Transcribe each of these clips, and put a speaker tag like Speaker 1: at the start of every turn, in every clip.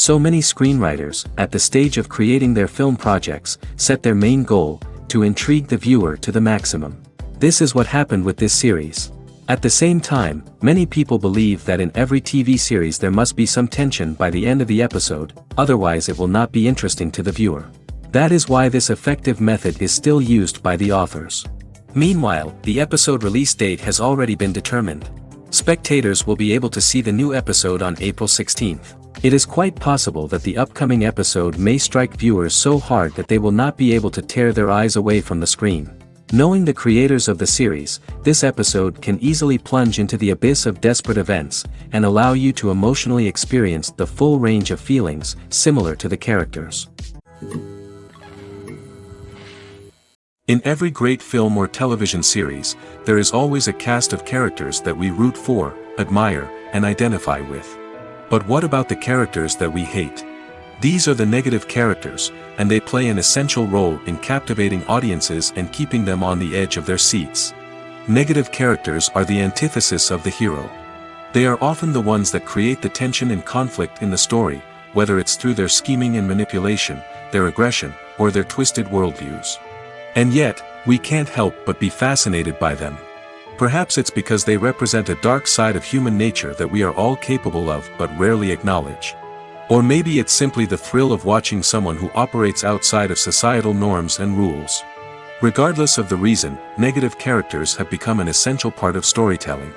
Speaker 1: So many screenwriters, at the stage of creating their film projects, set their main goal, to intrigue the viewer to the maximum. This is what happened with this series. At the same time, many people believe that in every TV series there must be some tension by the end of the episode, otherwise it will not be interesting to the viewer. That is why this effective method is still used by the authors. Meanwhile, the episode release date has already been determined. Spectators will be able to see the new episode on April 16th. It is quite possible that the upcoming episode may strike viewers so hard that they will not be able to tear their eyes away from the screen. Knowing the creators of the series, this episode can easily plunge into the abyss of desperate events, and allow you to emotionally experience the full range of feelings, similar to the characters. In every great film or television series, there is always a cast of characters that we root for, admire, and identify with. But what about the characters that we hate? These are the negative characters, and they play an essential role in captivating audiences and keeping them on the edge of their seats. Negative characters are the antithesis of the hero. They are often the ones that create the tension and conflict in the story, whether it's through their scheming and manipulation, their aggression, or their twisted worldviews. And yet, we can't help but be fascinated by them. Perhaps it's because they represent a dark side of human nature that we are all capable of but rarely acknowledge. Or maybe it's simply the thrill of watching someone who operates outside of societal norms and rules. Regardless of the reason, negative characters have become an essential part of storytelling.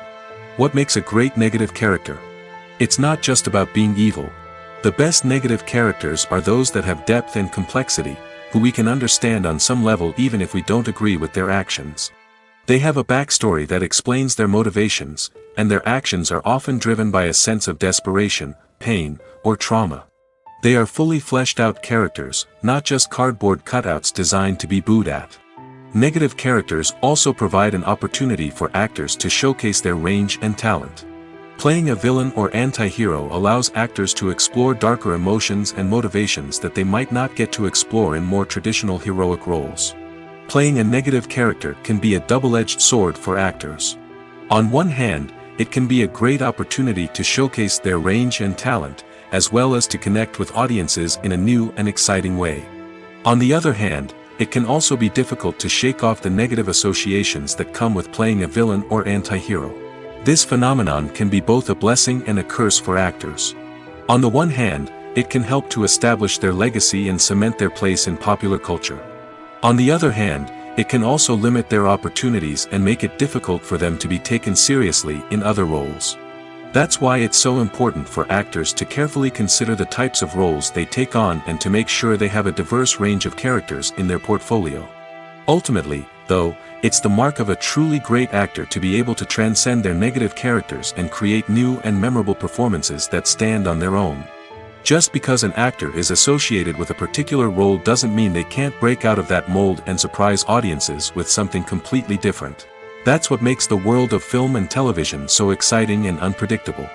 Speaker 1: What makes a great negative character? It's not just about being evil. The best negative characters are those that have depth and complexity, who we can understand on some level even if we don't agree with their actions. They have a backstory that explains their motivations, and their actions are often driven by a sense of desperation, pain, or trauma. They are fully fleshed out characters, not just cardboard cutouts designed to be booed at. Negative characters also provide an opportunity for actors to showcase their range and talent. Playing a villain or anti-hero allows actors to explore darker emotions and motivations that they might not get to explore in more traditional heroic roles. Playing a negative character can be a double-edged sword for actors. On one hand, it can be a great opportunity to showcase their range and talent, as well as to connect with audiences in a new and exciting way. On the other hand, it can also be difficult to shake off the negative associations that come with playing a villain or anti-hero. This phenomenon can be both a blessing and a curse for actors. On the one hand, it can help to establish their legacy and cement their place in popular culture. On the other hand, it can also limit their opportunities and make it difficult for them to be taken seriously in other roles. That's why it's so important for actors to carefully consider the types of roles they take on and to make sure they have a diverse range of characters in their portfolio. Ultimately, though, it's the mark of a truly great actor to be able to transcend their negative characters and create new and memorable performances that stand on their own. Just because an actor is associated with a particular role doesn't mean they can't break out of that mold and surprise audiences with something completely different. That's what makes the world of film and television so exciting and unpredictable.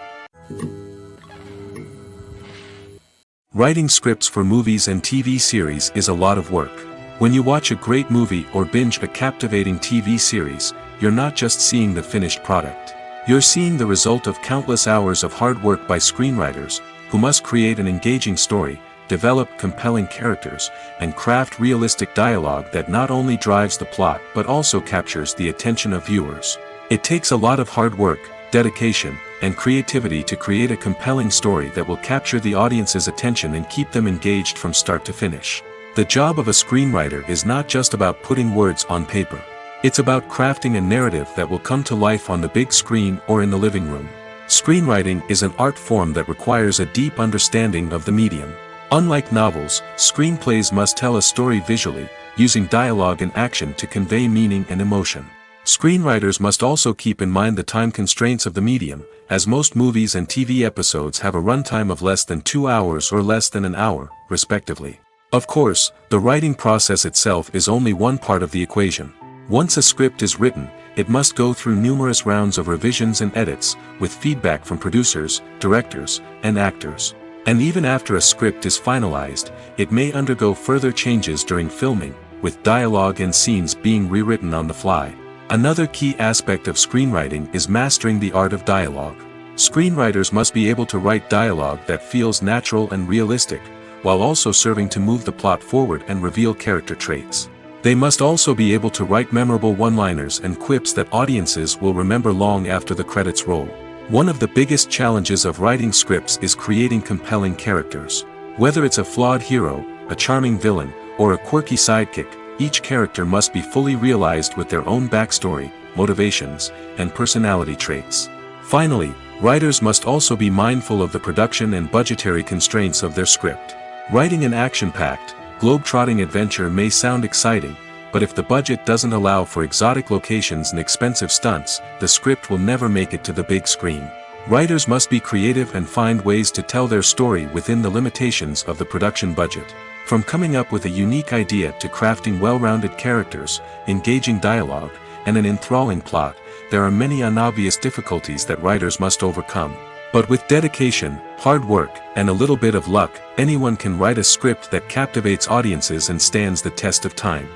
Speaker 1: Writing scripts for movies and TV series is a lot of work. When you watch a great movie or binge a captivating TV series, you're not just seeing the finished product. You're seeing the result of countless hours of hard work by screenwriters, who must create an engaging story, develop compelling characters, and craft realistic dialogue that not only drives the plot but also captures the attention of viewers. It takes a lot of hard work, dedication, and creativity to create a compelling story that will capture the audience's attention and keep them engaged from start to finish. The job of a screenwriter is not just about putting words on paper. It's about crafting a narrative that will come to life on the big screen or in the living room. Screenwriting is an art form that requires a deep understanding of the medium. Unlike novels, screenplays must tell a story visually, using dialogue and action to convey meaning and emotion. Screenwriters must also keep in mind the time constraints of the medium, as most movies and TV episodes have a runtime of less than 2 hours or less than an hour, respectively. Of course, the writing process itself is only one part of the equation. Once a script is written, it must go through numerous rounds of revisions and edits, with feedback from producers, directors, and actors. And even after a script is finalized, it may undergo further changes during filming, with dialogue and scenes being rewritten on the fly. Another key aspect of screenwriting is mastering the art of dialogue. Screenwriters must be able to write dialogue that feels natural and realistic, while also serving to move the plot forward and reveal character traits. They must also be able to write memorable one-liners and quips that audiences will remember long after the credits roll. One of the biggest challenges of writing scripts is creating compelling characters. Whether it's a flawed hero, a charming villain, or a quirky sidekick, each character must be fully realized with their own backstory, motivations, and personality traits. Finally, writers must also be mindful of the production and budgetary constraints of their script. Writing an action-packed, globe-trotting adventure may sound exciting, but if the budget doesn't allow for exotic locations and expensive stunts, the script will never make it to the big screen. Writers must be creative and find ways to tell their story within the limitations of the production budget. From coming up with a unique idea to crafting well-rounded characters, engaging dialogue, and an enthralling plot, there are many unobvious difficulties that writers must overcome. But with dedication, hard work, and a little bit of luck, anyone can write a script that captivates audiences and stands the test of time.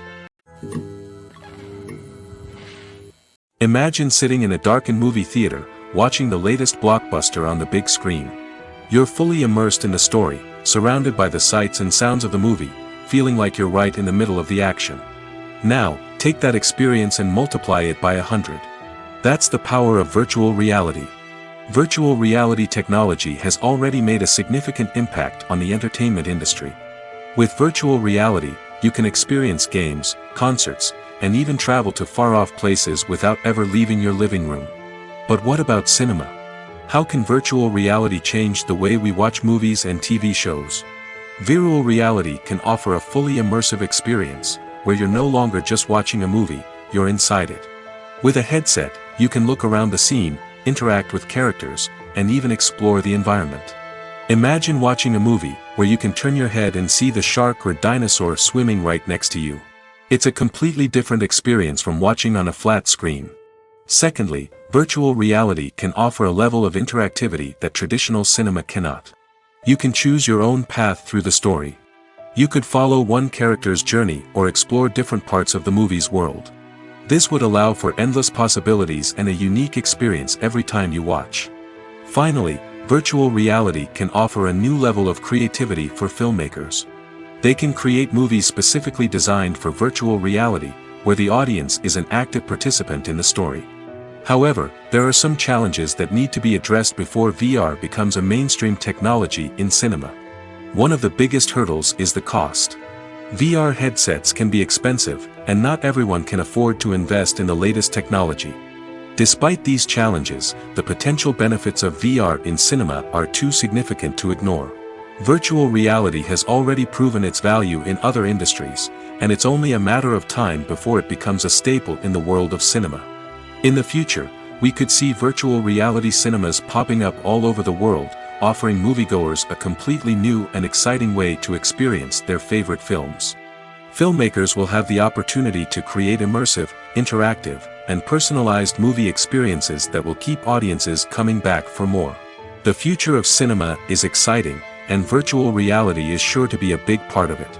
Speaker 1: Imagine sitting in a darkened movie theater, watching the latest blockbuster on the big screen. You're fully immersed in the story, surrounded by the sights and sounds of the movie, feeling like you're right in the middle of the action. Now, take that experience and multiply it by 100. That's the power of virtual reality. Virtual reality technology has already made a significant impact on the entertainment industry. With virtual reality, you can experience games, concerts, and even travel to far-off places without ever leaving your living room. But what about cinema? How can virtual reality change the way we watch movies and TV shows? Virtual reality can offer a fully immersive experience, where you're no longer just watching a movie, you're inside it. With a headset, you can look around the scene, interact with characters, and even explore the environment. Imagine watching a movie where you can turn your head and see the shark or dinosaur swimming right next to you. It's a completely different experience from watching on a flat screen. Secondly, virtual reality can offer a level of interactivity that traditional cinema cannot. You can choose your own path through the story. You could follow one character's journey or explore different parts of the movie's world. This would allow for endless possibilities and a unique experience every time you watch. Finally, virtual reality can offer a new level of creativity for filmmakers. They can create movies specifically designed for virtual reality, where the audience is an active participant in the story. However, there are some challenges that need to be addressed before VR becomes a mainstream technology in cinema. One of the biggest hurdles is the cost. VR headsets can be expensive, and not everyone can afford to invest in the latest technology. Despite these challenges, the potential benefits of VR in cinema are too significant to ignore. Virtual reality has already proven its value in other industries, and it's only a matter of time before it becomes a staple in the world of cinema. In the future, we could see virtual reality cinemas popping up all over the world, offering moviegoers a completely new and exciting way to experience their favorite films. Filmmakers will have the opportunity to create immersive, interactive, and personalized movie experiences that will keep audiences coming back for more. The future of cinema is exciting, and virtual reality is sure to be a big part of it.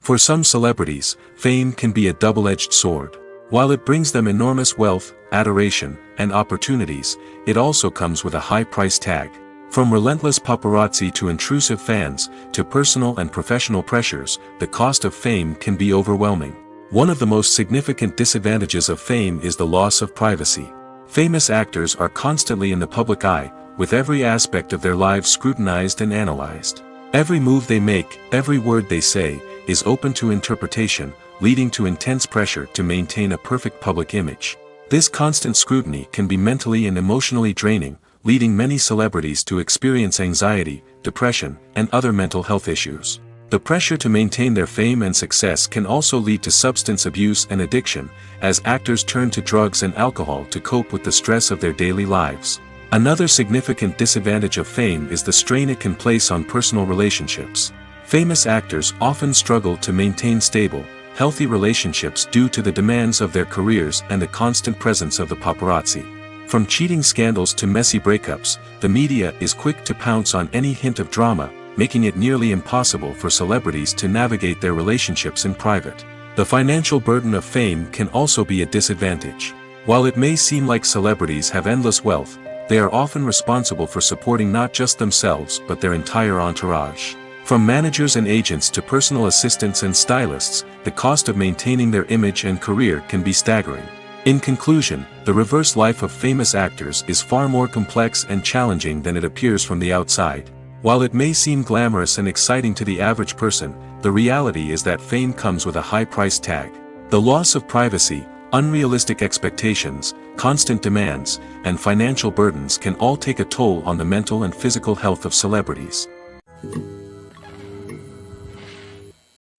Speaker 1: For some celebrities, fame can be a double-edged sword. While it brings them enormous wealth, adoration, and opportunities, it also comes with a high price tag. From relentless paparazzi to intrusive fans, to personal and professional pressures, the cost of fame can be overwhelming. One of the most significant disadvantages of fame is the loss of privacy. Famous actors are constantly in the public eye, with every aspect of their lives scrutinized and analyzed. Every move they make, every word they say, is open to interpretation, leading to intense pressure to maintain a perfect public image. This constant scrutiny can be mentally and emotionally draining, leading many celebrities to experience anxiety, depression, and other mental health issues. The pressure to maintain their fame and success can also lead to substance abuse and addiction, as actors turn to drugs and alcohol to cope with the stress of their daily lives. Another significant disadvantage of fame is the strain it can place on personal relationships. Famous actors often struggle to maintain stable, healthy relationships due to the demands of their careers and the constant presence of the paparazzi. From cheating scandals to messy breakups, the media is quick to pounce on any hint of drama, making it nearly impossible for celebrities to navigate their relationships in private. The financial burden of fame can also be a disadvantage. While it may seem like celebrities have endless wealth, they are often responsible for supporting not just themselves but their entire entourage. From managers and agents to personal assistants and stylists, the cost of maintaining their image and career can be staggering. In conclusion, the reverse life of famous actors is far more complex and challenging than it appears from the outside. While it may seem glamorous and exciting to the average person, the reality is that fame comes with a high price tag. The loss of privacy, unrealistic expectations, constant demands, and financial burdens can all take a toll on the mental and physical health of celebrities.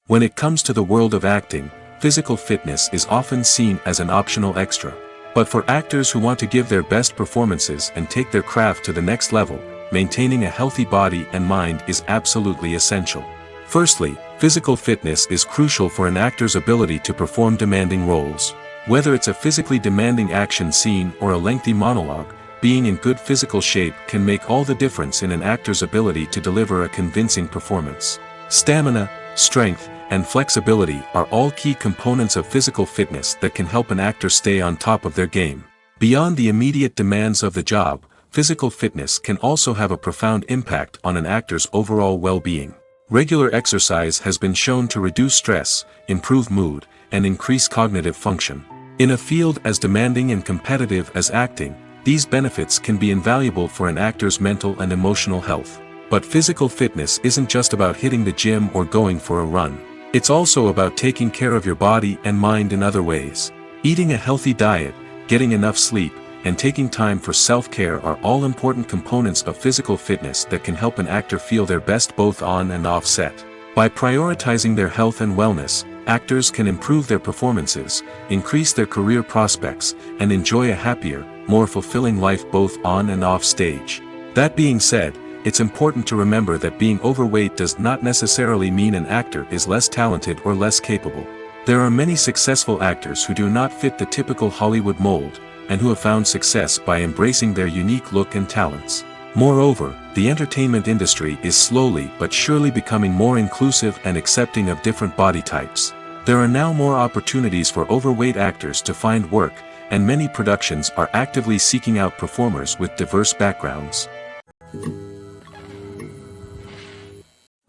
Speaker 1: When it comes to the world of acting, physical fitness is often seen as an optional extra. But for actors who want to give their best performances and take their craft to the next level, maintaining a healthy body and mind is absolutely essential. Firstly, physical fitness is crucial for an actor's ability to perform demanding roles. Whether it's a physically demanding action scene or a lengthy monologue, being in good physical shape can make all the difference in an actor's ability to deliver a convincing performance. Stamina, strength, and flexibility are all key components of physical fitness that can help an actor stay on top of their game. Beyond the immediate demands of the job, physical fitness can also have a profound impact on an actor's overall well-being. Regular exercise has been shown to reduce stress, improve mood, and increase cognitive function. In a field as demanding and competitive as acting, these benefits can be invaluable for an actor's mental and emotional health. But physical fitness isn't just about hitting the gym or going for a run. It's also about taking care of your body and mind in other ways. Eating a healthy diet, getting enough sleep, and taking time for self-care are all important components of physical fitness that can help an actor feel their best both on and off set. By prioritizing their health and wellness, actors can improve their performances, increase their career prospects, and enjoy a happier, more fulfilling life both on and off stage. That being said, it's important to remember that being overweight does not necessarily mean an actor is less talented or less capable. There are many successful actors who do not fit the typical Hollywood mold, and who have found success by embracing their unique look and talents. Moreover, the entertainment industry is slowly but surely becoming more inclusive and accepting of different body types. There are now more opportunities for overweight actors to find work, and many productions are actively seeking out performers with diverse backgrounds.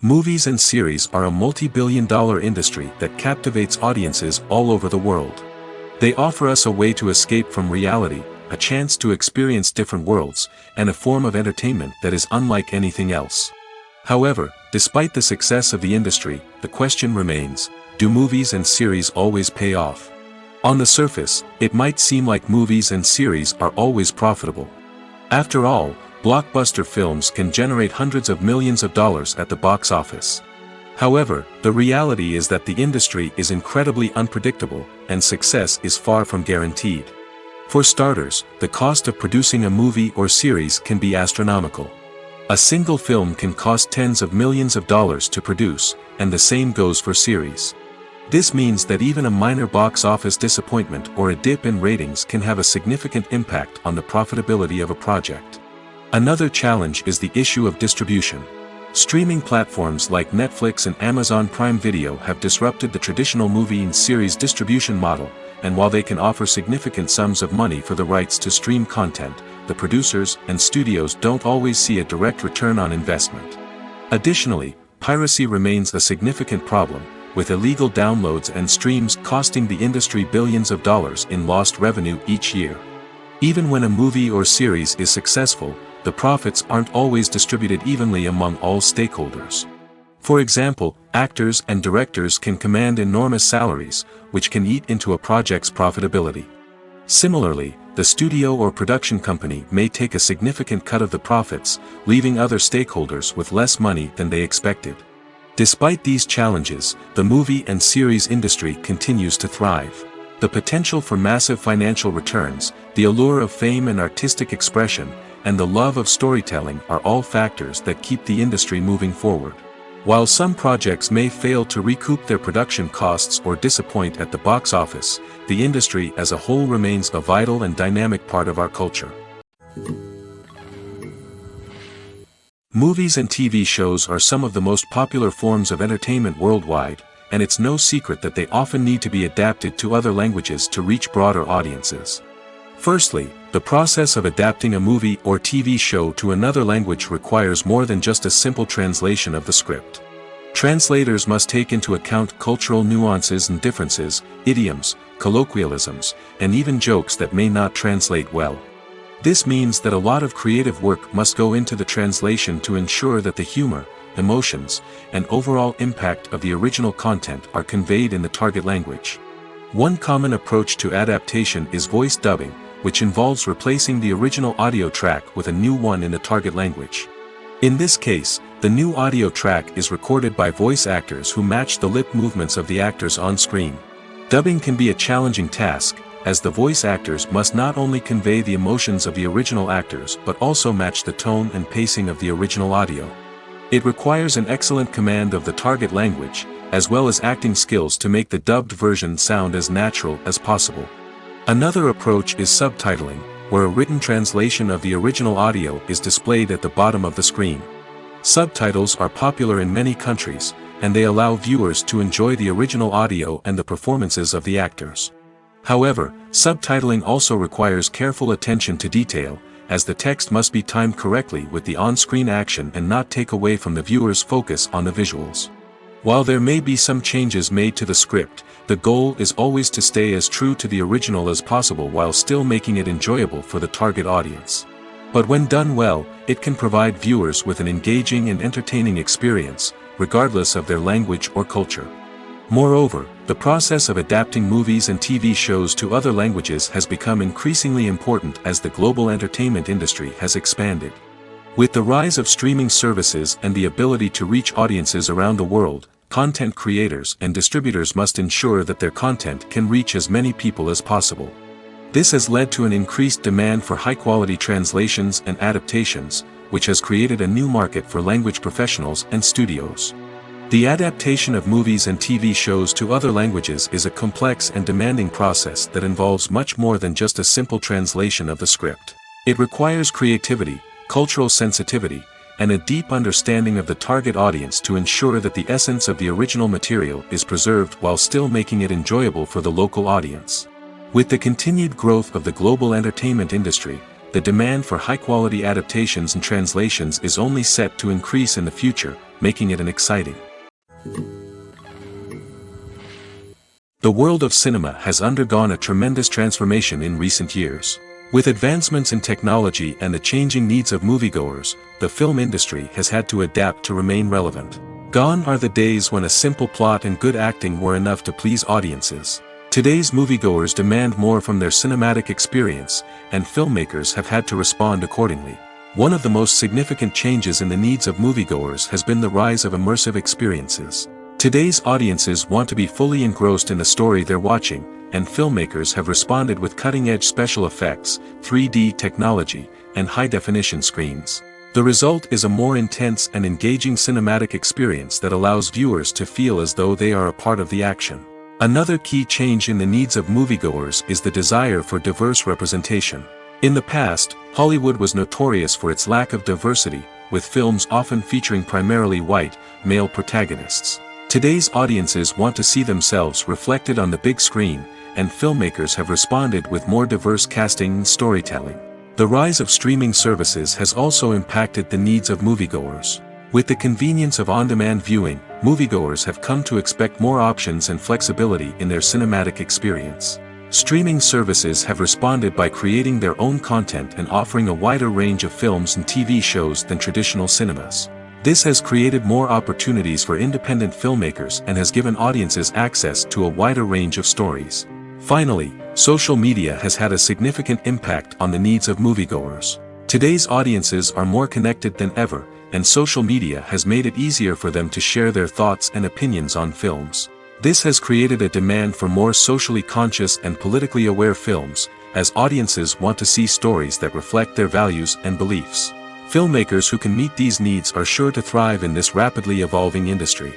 Speaker 1: Movies and series are a multi-billion-dollar industry that captivates audiences all over the world. They offer us a way to escape from reality, a chance to experience different worlds, and a form of entertainment that is unlike anything else. However, despite the success of the industry, the question remains, do movies and series always pay off? On the surface, it might seem like movies and series are always profitable. After all, blockbuster films can generate hundreds of millions of dollars at the box office. However, the reality is that the industry is incredibly unpredictable, and success is far from guaranteed. For starters, the cost of producing a movie or series can be astronomical. A single film can cost tens of millions of dollars to produce, and the same goes for series. This means that even a minor box office disappointment or a dip in ratings can have a significant impact on the profitability of a project. Another challenge is the issue of distribution. Streaming platforms like Netflix and Amazon Prime Video have disrupted the traditional movie and series distribution model, and while they can offer significant sums of money for the rights to stream content, the producers and studios don't always see a direct return on investment. Additionally, piracy remains a significant problem, with illegal downloads and streams costing the industry billions of dollars in lost revenue each year. Even when a movie or series is successful, the profits aren't always distributed evenly among all stakeholders. For example, actors and directors can command enormous salaries, which can eat into a project's profitability. Similarly, the studio or production company may take a significant cut of the profits, leaving other stakeholders with less money than they expected. Despite these challenges, the movie and series industry continues to thrive. The potential for massive financial returns, the allure of fame and artistic expression, and the love of storytelling are all factors that keep the industry moving forward. While some projects may fail to recoup their production costs or disappoint at the box office, the industry as a whole remains a vital and dynamic part of our culture. Movies and TV shows are some of the most popular forms of entertainment worldwide, and it's no secret that they often need to be adapted to other languages to reach broader audiences. Firstly, the process of adapting a movie or TV show to another language requires more than just a simple translation of the script. Translators must take into account cultural nuances and differences, idioms, colloquialisms, and even jokes that may not translate well. This means that a lot of creative work must go into the translation to ensure that the humor, emotions, and overall impact of the original content are conveyed in the target language. One common approach to adaptation is voice dubbing, which involves replacing the original audio track with a new one in the target language. In this case, the new audio track is recorded by voice actors who match the lip movements of the actors on screen. Dubbing can be a challenging task, as the voice actors must not only convey the emotions of the original actors but also match the tone and pacing of the original audio. It requires an excellent command of the target language, as well as acting skills to make the dubbed version sound as natural as possible. Another approach is subtitling, where a written translation of the original audio is displayed at the bottom of the screen. Subtitles are popular in many countries, and they allow viewers to enjoy the original audio and the performances of the actors. However, subtitling also requires careful attention to detail, as the text must be timed correctly with the on-screen action and not take away from the viewer's focus on the visuals. While there may be some changes made to the script, the goal is always to stay as true to the original as possible while still making it enjoyable for the target audience. But when done well, it can provide viewers with an engaging and entertaining experience, regardless of their language or culture. Moreover, the process of adapting movies and TV shows to other languages has become increasingly important as the global entertainment industry has expanded. With the rise of streaming services and the ability to reach audiences around the world, content creators and distributors must ensure that their content can reach as many people as possible. This has led to an increased demand for high-quality translations and adaptations, which has created a new market for language professionals and studios. The adaptation of movies and TV shows to other languages is a complex and demanding process that involves much more than just a simple translation of the script. It requires creativity, cultural sensitivity, and a deep understanding of the target audience to ensure that the essence of the original material is preserved while still making it enjoyable for the local audience. With the continued growth of the global entertainment industry, the demand for high-quality adaptations and translations is only set to increase in the future, making it an exciting. The world of cinema has undergone a tremendous transformation in recent years. With advancements in technology and the changing needs of moviegoers, the film industry has had to adapt to remain relevant. Gone are the days when a simple plot and good acting were enough to please audiences. Today's moviegoers demand more from their cinematic experience, and filmmakers have had to respond accordingly. One of the most significant changes in the needs of moviegoers has been the rise of immersive experiences. Today's audiences want to be fully engrossed in the story they're watching, and filmmakers have responded with cutting-edge special effects, 3D technology, and high-definition screens. The result is a more intense and engaging cinematic experience that allows viewers to feel as though they are a part of the action. Another key change in the needs of moviegoers is the desire for diverse representation. In the past, Hollywood was notorious for its lack of diversity, with films often featuring primarily white, male protagonists. Today's audiences want to see themselves reflected on the big screen, and filmmakers have responded with more diverse casting and storytelling. The rise of streaming services has also impacted the needs of moviegoers. With the convenience of on-demand viewing, moviegoers have come to expect more options and flexibility in their cinematic experience. Streaming services have responded by creating their own content and offering a wider range of films and TV shows than traditional cinemas. This has created more opportunities for independent filmmakers and has given audiences access to a wider range of stories. Finally, social media has had a significant impact on the needs of moviegoers. Today's audiences are more connected than ever, and social media has made it easier for them to share their thoughts and opinions on films. This has created a demand for more socially conscious and politically aware films, as audiences want to see stories that reflect their values and beliefs. Filmmakers who can meet these needs are sure to thrive in this rapidly evolving industry.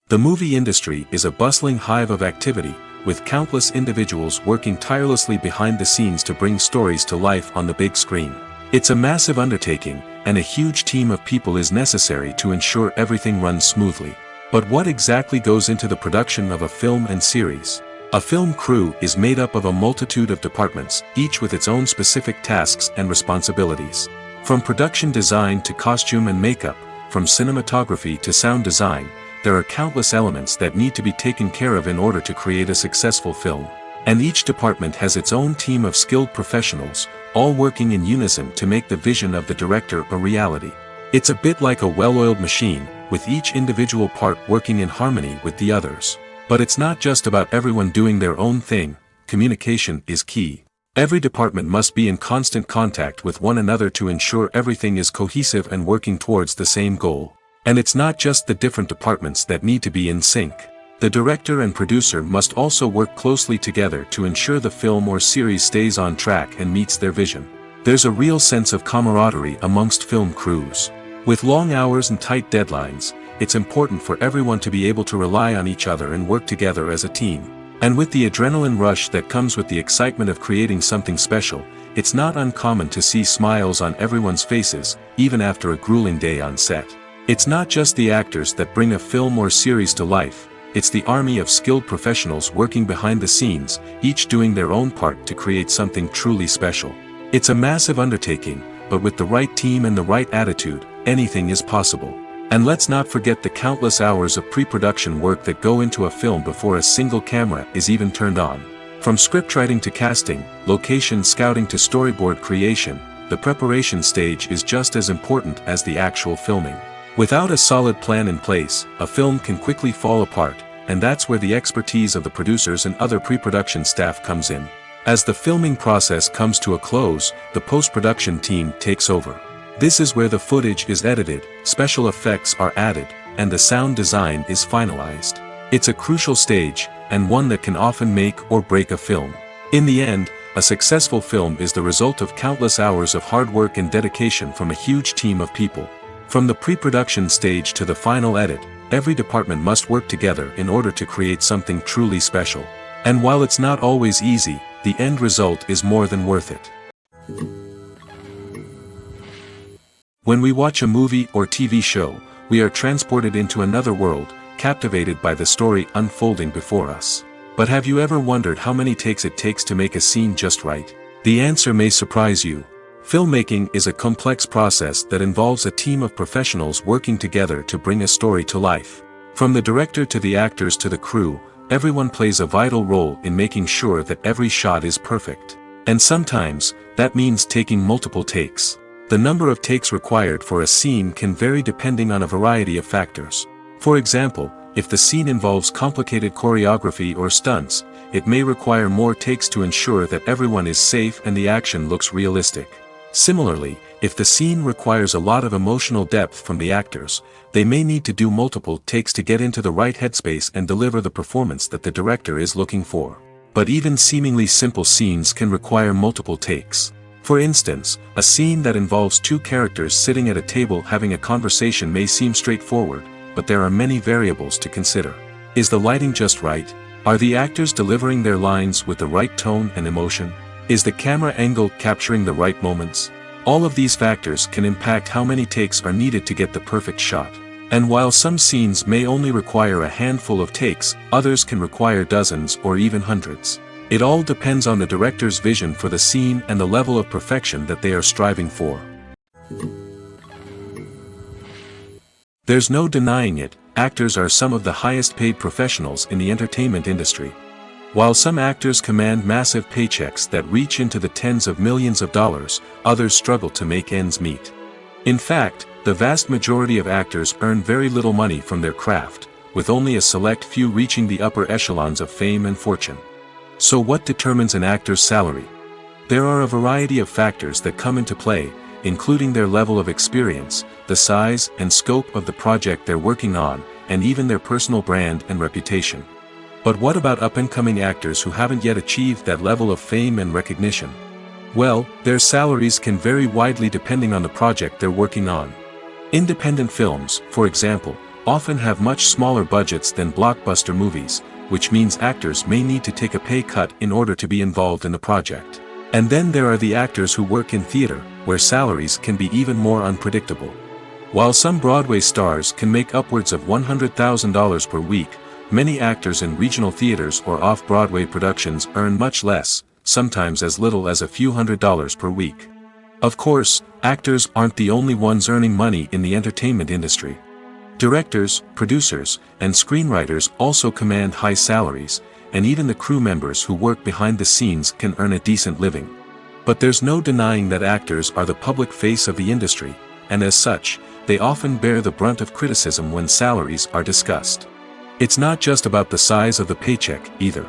Speaker 1: The movie industry is a bustling hive of activity, with countless individuals working tirelessly behind the scenes to bring stories to life on the big screen. It's a massive undertaking, and a huge team of people is necessary to ensure everything runs smoothly. But what exactly goes into the production of a film and series? A film crew is made up of a multitude of departments, each with its own specific tasks and responsibilities. From production design to costume and makeup, from cinematography to sound design, there are countless elements that need to be taken care of in order to create a successful film. And each department has its own team of skilled professionals, all working in unison to make the vision of the director a reality. It's a bit like a well-oiled machine, with each individual part working in harmony with the others. But it's not just about everyone doing their own thing. Communication is key. Every department must be in constant contact with one another to ensure everything is cohesive and working towards the same goal. And it's not just the different departments that need to be in sync. The director and producer must also work closely together to ensure the film or series stays on track and meets their vision. There's a real sense of camaraderie amongst film crews. With long hours and tight deadlines, it's important for everyone to be able to rely on each other and work together as a team. And with the adrenaline rush that comes with the excitement of creating something special, it's not uncommon to see smiles on everyone's faces, even after a grueling day on set. It's not just the actors that bring a film or series to life, it's the army of skilled professionals working behind the scenes, each doing their own part to create something truly special. It's a massive undertaking, but with the right team and the right attitude, anything is possible. And let's not forget the countless hours of pre-production work that go into a film before a single camera is even turned on. From scriptwriting to casting, location scouting to storyboard creation, the preparation stage is just as important as the actual filming. Without a solid plan in place, a film can quickly fall apart, and that's where the expertise of the producers and other pre-production staff comes in. As the filming process comes to a close, the post-production team takes over. This is where the footage is edited, special effects are added, and the sound design is finalized. It's a crucial stage, and one that can often make or break a film. In the end, a successful film is the result of countless hours of hard work and dedication from a huge team of people. From the pre-production stage to the final edit, every department must work together in order to create something truly special. And while it's not always easy, the end result is more than worth it. When we watch a movie or TV show, we are transported into another world, captivated by the story unfolding before us. But have you ever wondered how many takes it takes to make a scene just right? The answer may surprise you. Filmmaking is a complex process that involves a team of professionals working together to bring a story to life. From the director to the actors to the crew, everyone plays a vital role in making sure that every shot is perfect. And sometimes, that means taking multiple takes. The number of takes required for a scene can vary depending on a variety of factors. For example, if the scene involves complicated choreography or stunts, it may require more takes to ensure that everyone is safe and the action looks realistic. Similarly, if the scene requires a lot of emotional depth from the actors, they may need to do multiple takes to get into the right headspace and deliver the performance that the director is looking for. But even seemingly simple scenes can require multiple takes. For instance, a scene that involves two characters sitting at a table having a conversation may seem straightforward, but there are many variables to consider. Is the lighting just right? Are the actors delivering their lines with the right tone and emotion? Is the camera angle capturing the right moments? All of these factors can impact how many takes are needed to get the perfect shot. And while some scenes may only require a handful of takes, others can require dozens or even hundreds. It all depends on the director's vision for the scene and the level of perfection that they are striving for. There's no denying it, actors are some of the highest paid professionals in the entertainment industry. While some actors command massive paychecks that reach into the tens of millions of dollars, others struggle to make ends meet. In fact, the vast majority of actors earn very little money from their craft, with only a select few reaching the upper echelons of fame and fortune. So what determines an actor's salary? There are a variety of factors that come into play, including their level of experience, the size and scope of the project they're working on, and even their personal brand and reputation. But what about up-and-coming actors who haven't yet achieved that level of fame and recognition? Well, their salaries can vary widely depending on the project they're working on. Independent films, for example, often have much smaller budgets than blockbuster movies, which means actors may need to take a pay cut in order to be involved in the project. And then there are the actors who work in theater, where salaries can be even more unpredictable. While some Broadway stars can make upwards of $100,000 per week, many actors in regional theaters or off-Broadway productions earn much less, sometimes as little as a few $100s per week. Of course, actors aren't the only ones earning money in the entertainment industry. Directors, producers, and screenwriters also command high salaries, and even the crew members who work behind the scenes can earn a decent living. But there's no denying that actors are the public face of the industry, and as such, they often bear the brunt of criticism when salaries are discussed. It's not just about the size of the paycheck, either.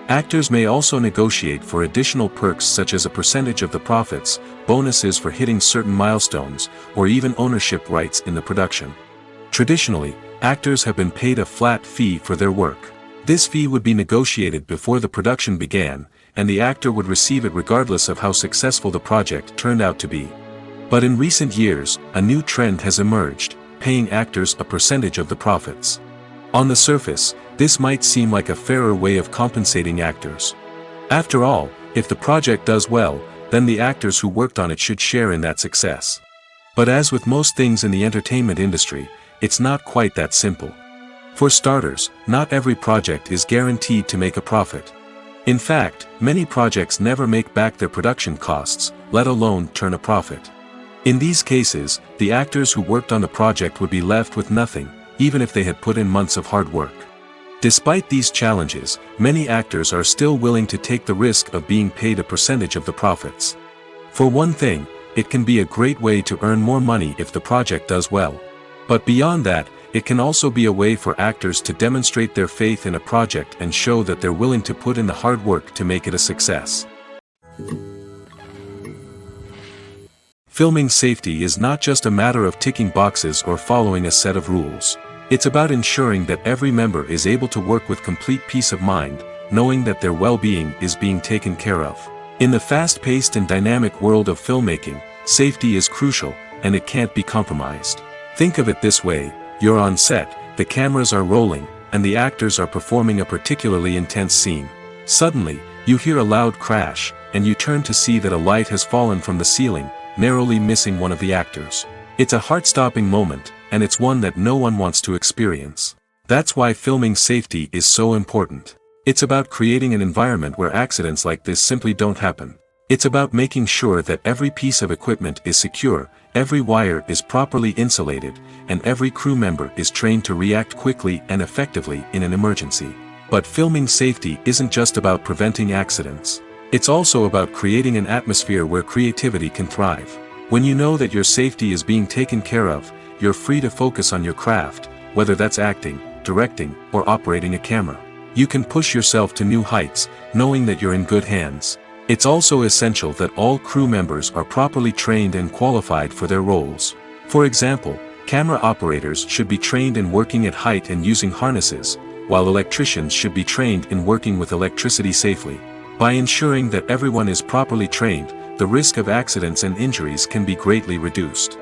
Speaker 1: Actors may also negotiate for additional perks such as a percentage of the profits, bonuses for hitting certain milestones, or even ownership rights in the production. Traditionally, actors have been paid a flat fee for their work. This fee would be negotiated before the production began, and the actor would receive it regardless of how successful the project turned out to be. But in recent years, a new trend has emerged, paying actors a percentage of the profits. On the surface, this might seem like a fairer way of compensating actors. After all, if the project does well, then the actors who worked on it should share in that success. But as with most things in the entertainment industry, it's not quite that simple. For starters, not every project is guaranteed to make a profit. In fact, many projects never make back their production costs, let alone turn a profit. In these cases, the actors who worked on the project would be left with nothing, even if they had put in months of hard work. Despite these challenges, many actors are still willing to take the risk of being paid a percentage of the profits. For one thing, it can be a great way to earn more money if the project does well. But beyond that, it can also be a way for actors to demonstrate their faith in a project and show that they're willing to put in the hard work to make it a success. Filming safety is not just a matter of ticking boxes or following a set of rules. It's about ensuring that every member is able to work with complete peace of mind, knowing that their well-being is being taken care of. In the fast-paced and dynamic world of filmmaking, safety is crucial, and it can't be compromised. Think of it this way: you're on set, the cameras are rolling, and the actors are performing a particularly intense scene. Suddenly, you hear a loud crash, and you turn to see that a light has fallen from the ceiling, narrowly missing one of the actors. It's a heart-stopping moment, and it's one that no one wants to experience. That's why filming safety is so important. It's about creating an environment where accidents like this simply don't happen. It's about making sure that every piece of equipment is secure, every wire is properly insulated, and every crew member is trained to react quickly and effectively in an emergency. But filming safety isn't just about preventing accidents. It's also about creating an atmosphere where creativity can thrive. When you know that your safety is being taken care of, you're free to focus on your craft, whether that's acting, directing, or operating a camera. You can push yourself to new heights, knowing that you're in good hands. It's also essential that all crew members are properly trained and qualified for their roles. For example, camera operators should be trained in working at height and using harnesses, while electricians should be trained in working with electricity safely. By ensuring that everyone is properly trained, the risk of accidents and injuries can be greatly reduced.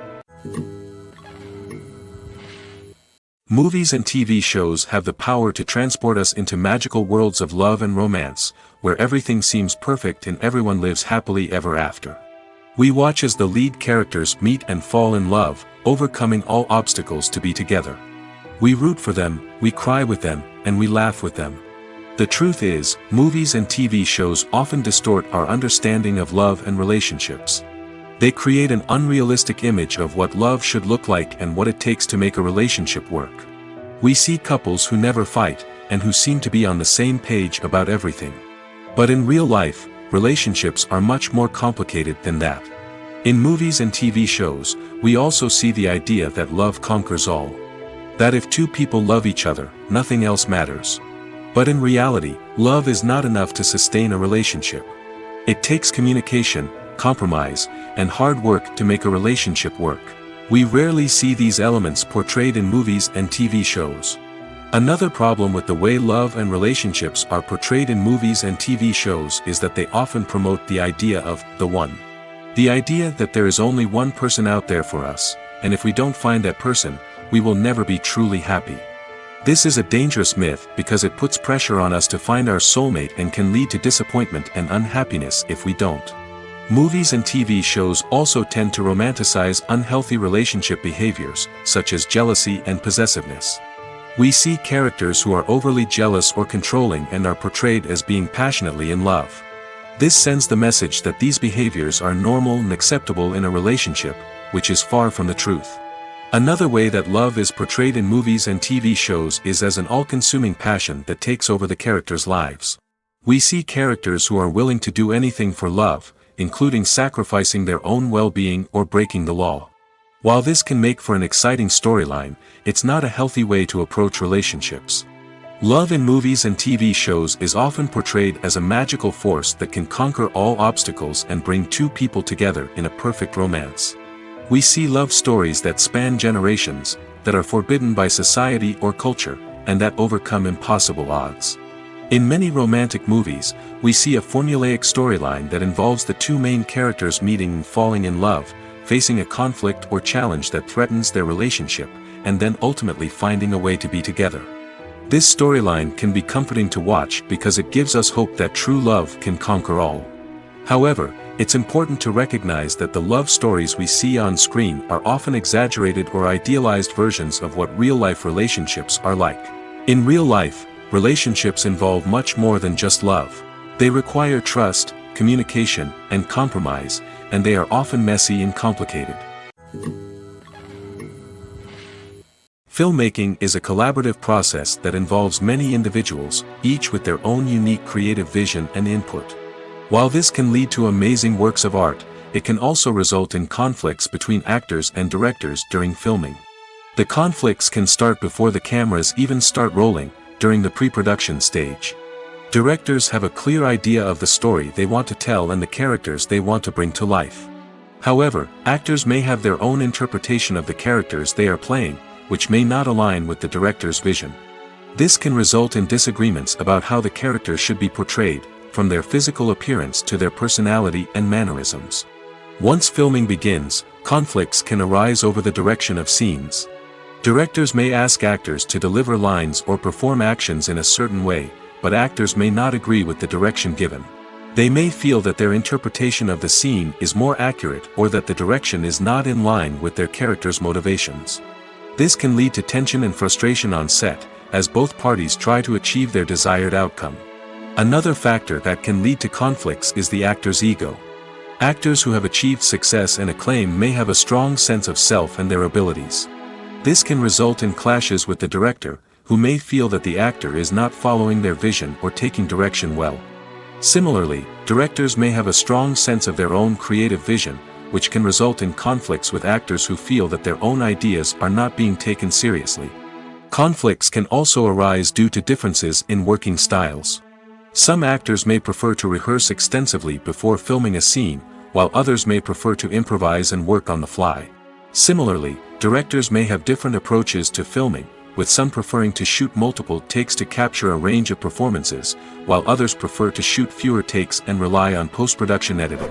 Speaker 1: Movies and TV shows have the power to transport us into magical worlds of love and romance, where everything seems perfect and everyone lives happily ever after. We watch as the lead characters meet and fall in love, overcoming all obstacles to be together. We root for them, we cry with them, and we laugh with them. The truth is, movies and TV shows often distort our understanding of love and relationships. They create an unrealistic image of what love should look like and what it takes to make a relationship work. We see couples who never fight, and who seem to be on the same page about everything. But in real life, relationships are much more complicated than that. In movies and TV shows, we also see the idea that love conquers all. That if two people love each other, nothing else matters. But in reality, love is not enough to sustain a relationship. It takes communication, compromise, and hard work to make a relationship work. We rarely see these elements portrayed in movies and TV shows. Another problem with the way love and relationships are portrayed in movies and TV shows is that they often promote the idea of the one. The idea that there is only one person out there for us, and if we don't find that person, we will never be truly happy. This is a dangerous myth because it puts pressure on us to find our soulmate and can lead to disappointment and unhappiness if we don't. Movies and TV shows also tend to romanticize unhealthy relationship behaviors, such as jealousy and possessiveness. We see characters who are overly jealous or controlling and are portrayed as being passionately in love. This sends the message that these behaviors are normal and acceptable in a relationship, which is far from the truth. Another way that love is portrayed in movies and TV shows is as an all-consuming passion that takes over the characters' lives. We see characters who are willing to do anything for love, including sacrificing their own well-being or breaking the law. While this can make for an exciting storyline, it's not a healthy way to approach relationships. Love in movies and TV shows is often portrayed as a magical force that can conquer all obstacles and bring two people together in a perfect romance. We see love stories that span generations, that are forbidden by society or culture, and that overcome impossible odds. In many romantic movies, we see a formulaic storyline that involves the two main characters meeting and falling in love, facing a conflict or challenge that threatens their relationship, and then ultimately finding a way to be together. This storyline can be comforting to watch because it gives us hope that true love can conquer all. However, it's important to recognize that the love stories we see on screen are often exaggerated or idealized versions of what real-life relationships are like. In real life, relationships involve much more than just love. They require trust, communication, and compromise, and they are often messy and complicated. Filmmaking is a collaborative process that involves many individuals, each with their own unique creative vision and input. While this can lead to amazing works of art, it can also result in conflicts between actors and directors during filming. The conflicts can start before the cameras even start rolling, during the pre-production stage. Directors have a clear idea of the story they want to tell and the characters they want to bring to life. However, actors may have their own interpretation of the characters they are playing, which may not align with the director's vision. This can result in disagreements about how the characters should be portrayed, from their physical appearance to their personality and mannerisms. Once filming begins, conflicts can arise over the direction of scenes. Directors may ask actors to deliver lines or perform actions in a certain way, but actors may not agree with the direction given. They may feel that their interpretation of the scene is more accurate or that the direction is not in line with their character's motivations. This can lead to tension and frustration on set, as both parties try to achieve their desired outcome. Another factor that can lead to conflicts is the actor's ego. Actors who have achieved success and acclaim may have a strong sense of self and their abilities. This can result in clashes with the director, who may feel that the actor is not following their vision or taking direction well. Similarly, directors may have a strong sense of their own creative vision, which can result in conflicts with actors who feel that their own ideas are not being taken seriously. Conflicts can also arise due to differences in working styles. Some actors may prefer to rehearse extensively before filming a scene, while others may prefer to improvise and work on the fly. Similarly, directors may have different approaches to filming, with some preferring to shoot multiple takes to capture a range of performances, while others prefer to shoot fewer takes and rely on post-production editing.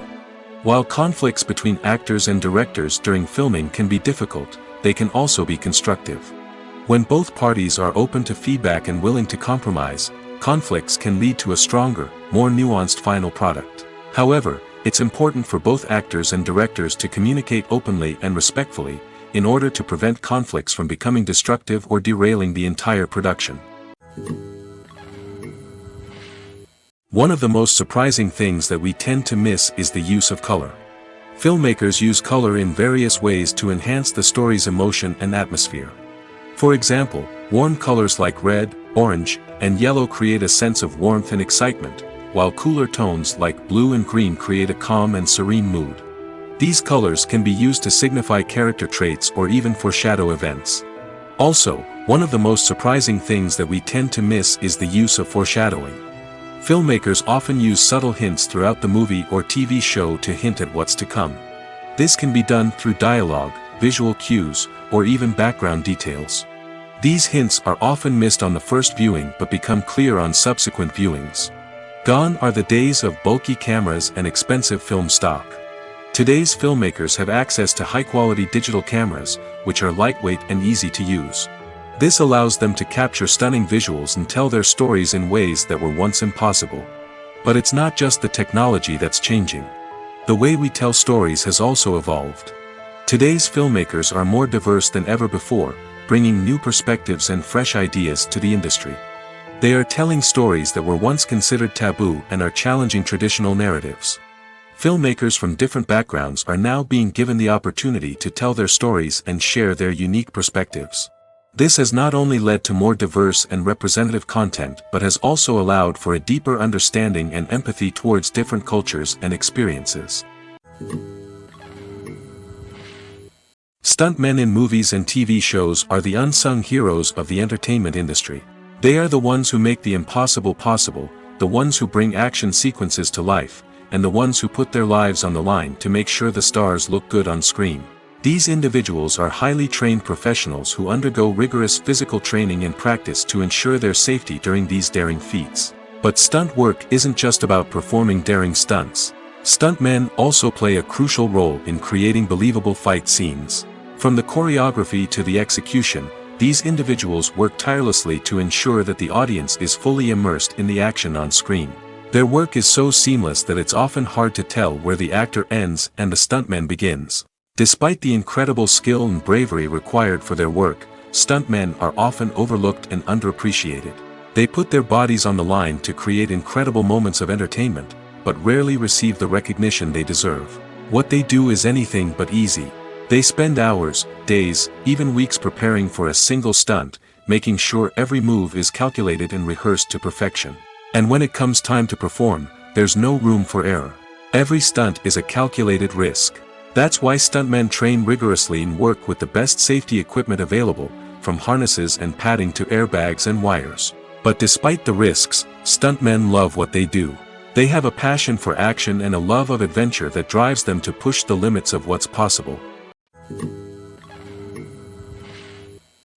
Speaker 1: While conflicts between actors and directors during filming can be difficult, they can also be constructive. When both parties are open to feedback and willing to compromise, conflicts can lead to a stronger, more nuanced final product. However, it's important for both actors and directors to communicate openly and respectfully, in order to prevent conflicts from becoming destructive or derailing the entire production. One of the most surprising things that we tend to miss is the use of color. Filmmakers use color in various ways to enhance the story's emotion and atmosphere. For example, warm colors like red, orange, and yellow create a sense of warmth and excitement, while cooler tones like blue and green create a calm and serene mood. These colors can be used to signify character traits or even foreshadow events. Also, one of the most surprising things that we tend to miss is the use of foreshadowing. Filmmakers often use subtle hints throughout the movie or TV show to hint at what's to come. This can be done through dialogue, visual cues, or even background details. These hints are often missed on the first viewing but become clear on subsequent viewings. Gone are the days of bulky cameras and expensive film stock. Today's filmmakers have access to high-quality digital cameras, which are lightweight and easy to use. This allows them to capture stunning visuals and tell their stories in ways that were once impossible. But it's not just the technology that's changing. The way we tell stories has also evolved. Today's filmmakers are more diverse than ever before, bringing new perspectives and fresh ideas to the industry. They are telling stories that were once considered taboo and are challenging traditional narratives. Filmmakers from different backgrounds are now being given the opportunity to tell their stories and share their unique perspectives. This has not only led to more diverse and representative content but has also allowed for a deeper understanding and empathy towards different cultures and experiences. Stuntmen in movies and TV shows are the unsung heroes of the entertainment industry. They are the ones who make the impossible possible, the ones who bring action sequences to life, and the ones who put their lives on the line to make sure the stars look good on screen. These individuals are highly trained professionals who undergo rigorous physical training and practice to ensure their safety during these daring feats. But stunt work isn't just about performing daring stunts. Stuntmen also play a crucial role in creating believable fight scenes. From the choreography to the execution, these individuals work tirelessly to ensure that the audience is fully immersed in the action on screen. Their work is so seamless that it's often hard to tell where the actor ends and the stuntman begins. Despite the incredible skill and bravery required for their work, stuntmen are often overlooked and underappreciated. They put their bodies on the line to create incredible moments of entertainment, but rarely receive the recognition they deserve. What they do is anything but easy. They spend hours, days, even weeks preparing for a single stunt, making sure every move is calculated and rehearsed to perfection. And when it comes time to perform, there's no room for error. Every stunt is a calculated risk. That's why stuntmen train rigorously and work with the best safety equipment available, from harnesses and padding to airbags and wires. But despite the risks, stuntmen love what they do. They have a passion for action and a love of adventure that drives them to push the limits of what's possible.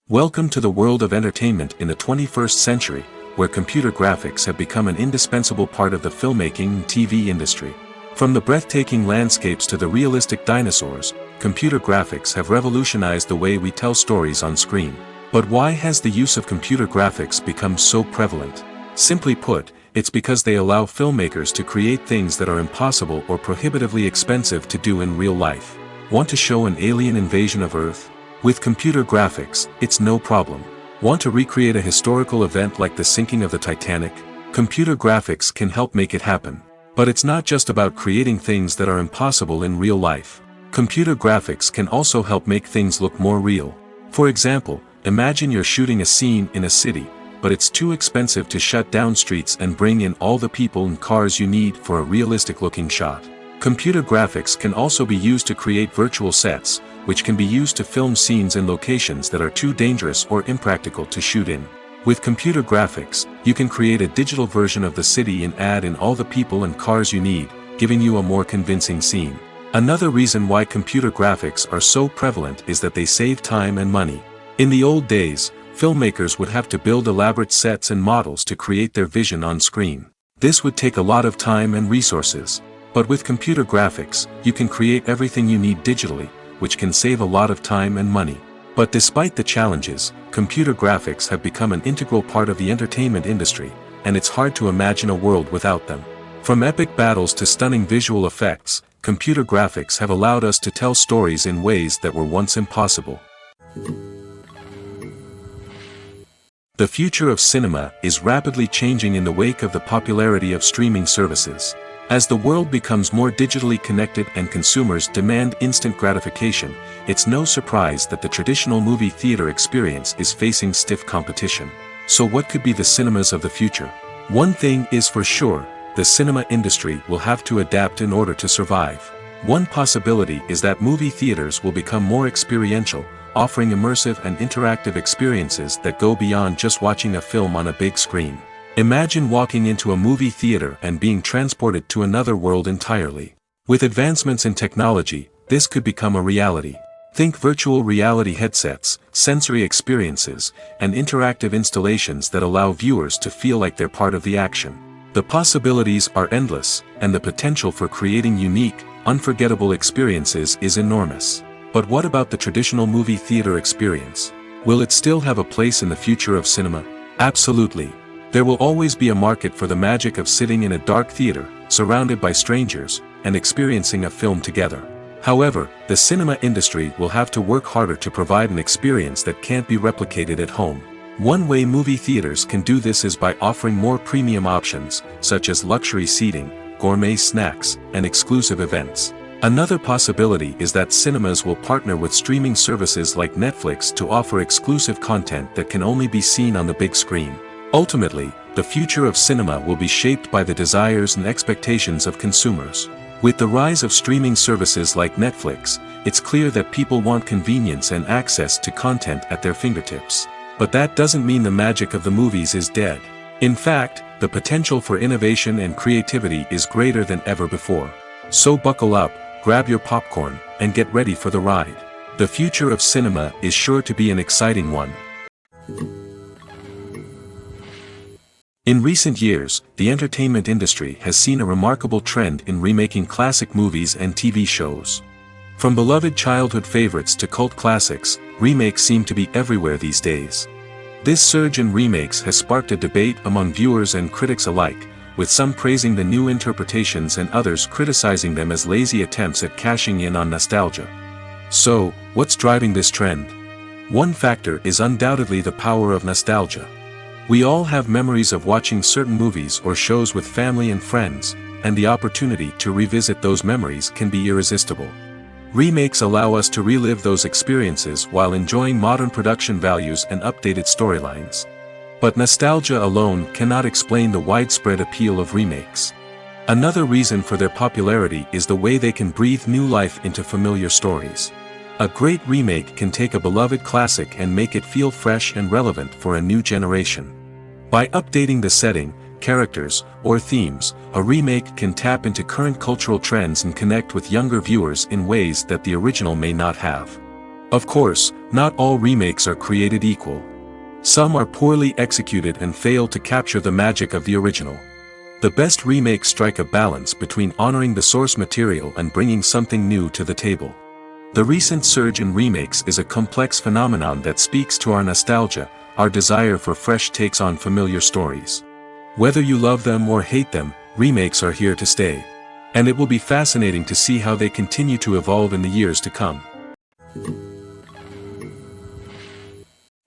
Speaker 1: Welcome to the world of entertainment in the 21st century, where computer graphics have become an indispensable part of the filmmaking and TV industry. From the breathtaking landscapes to the realistic dinosaurs, computer graphics have revolutionized the way we tell stories on screen. But why has the use of computer graphics become so prevalent? Simply put, it's because they allow filmmakers to create things that are impossible or prohibitively expensive to do in real life. Want to show an alien invasion of Earth? With computer graphics, it's no problem. Want to recreate a historical event like the sinking of the Titanic? Computer graphics can help make it happen. But it's not just about creating things that are impossible in real life. Computer graphics can also help make things look more real. For example, imagine you're shooting a scene in a city, but it's too expensive to shut down streets and bring in all the people and cars you need for a realistic-looking shot. Computer graphics can also be used to create virtual sets, which can be used to film scenes in locations that are too dangerous or impractical to shoot in. With computer graphics, you can create a digital version of the city and add in all the people and cars you need, giving you a more convincing scene. Another reason why computer graphics are so prevalent is that they save time and money. In the old days, filmmakers would have to build elaborate sets and models to create their vision on screen. This would take a lot of time and resources. But with computer graphics, you can create everything you need digitally, which can save a lot of time and money. But despite the challenges, computer graphics have become an integral part of the entertainment industry, and it's hard to imagine a world without them. From epic battles to stunning visual effects, computer graphics have allowed us to tell stories in ways that were once impossible. The future of cinema is rapidly changing in the wake of the popularity of streaming services. As the world becomes more digitally connected and consumers demand instant gratification, it's no surprise that the traditional movie theater experience is facing stiff competition. So what could be the cinemas of the future? One thing is for sure, the cinema industry will have to adapt in order to survive. One possibility is that movie theaters will become more experiential, offering immersive and interactive experiences that go beyond just watching a film on a big screen. Imagine walking into a movie theater and being transported to another world entirely. With advancements in technology, this could become a reality. Think virtual reality headsets, sensory experiences, and interactive installations that allow viewers to feel like they're part of the action. The possibilities are endless, and the potential for creating unique, unforgettable experiences is enormous. But what about the traditional movie theater experience? Will it still have a place in the future of cinema? Absolutely. There will always be a market for the magic of sitting in a dark theater, surrounded by strangers, and experiencing a film together. However, the cinema industry will have to work harder to provide an experience that can't be replicated at home. One way movie theaters can do this is by offering more premium options, such as luxury seating, gourmet snacks, and exclusive events. Another possibility is that cinemas will partner with streaming services like Netflix to offer exclusive content that can only be seen on the big screen. Ultimately, the future of cinema will be shaped by the desires and expectations of consumers. With the rise of streaming services like Netflix, it's clear that people want convenience and access to content at their fingertips. But that doesn't mean the magic of the movies is dead. In fact, the potential for innovation and creativity is greater than ever before. So buckle up, grab your popcorn, and get ready for the ride. The future of cinema is sure to be an exciting one. In recent years, the entertainment industry has seen a remarkable trend in remaking classic movies and TV shows. From beloved childhood favorites to cult classics, remakes seem to be everywhere these days. This surge in remakes has sparked a debate among viewers and critics alike, with some praising the new interpretations and others criticizing them as lazy attempts at cashing in on nostalgia. So, what's driving this trend? One factor is undoubtedly the power of nostalgia. We all have memories of watching certain movies or shows with family and friends, and the opportunity to revisit those memories can be irresistible. Remakes allow us to relive those experiences while enjoying modern production values and updated storylines. But nostalgia alone cannot explain the widespread appeal of remakes. Another reason for their popularity is the way they can breathe new life into familiar stories. A great remake can take a beloved classic and make it feel fresh and relevant for a new generation. By updating the setting, characters, or themes, a remake can tap into current cultural trends and connect with younger viewers in ways that the original may not have. Of course, not all remakes are created equal. Some are poorly executed and fail to capture the magic of the original. The best remakes strike a balance between honoring the source material and bringing something new to the table. The recent surge in remakes is a complex phenomenon that speaks to our nostalgia, our desire for fresh takes on familiar stories. Whether you love them or hate them, remakes are here to stay. And it will be fascinating to see how they continue to evolve in the years to come.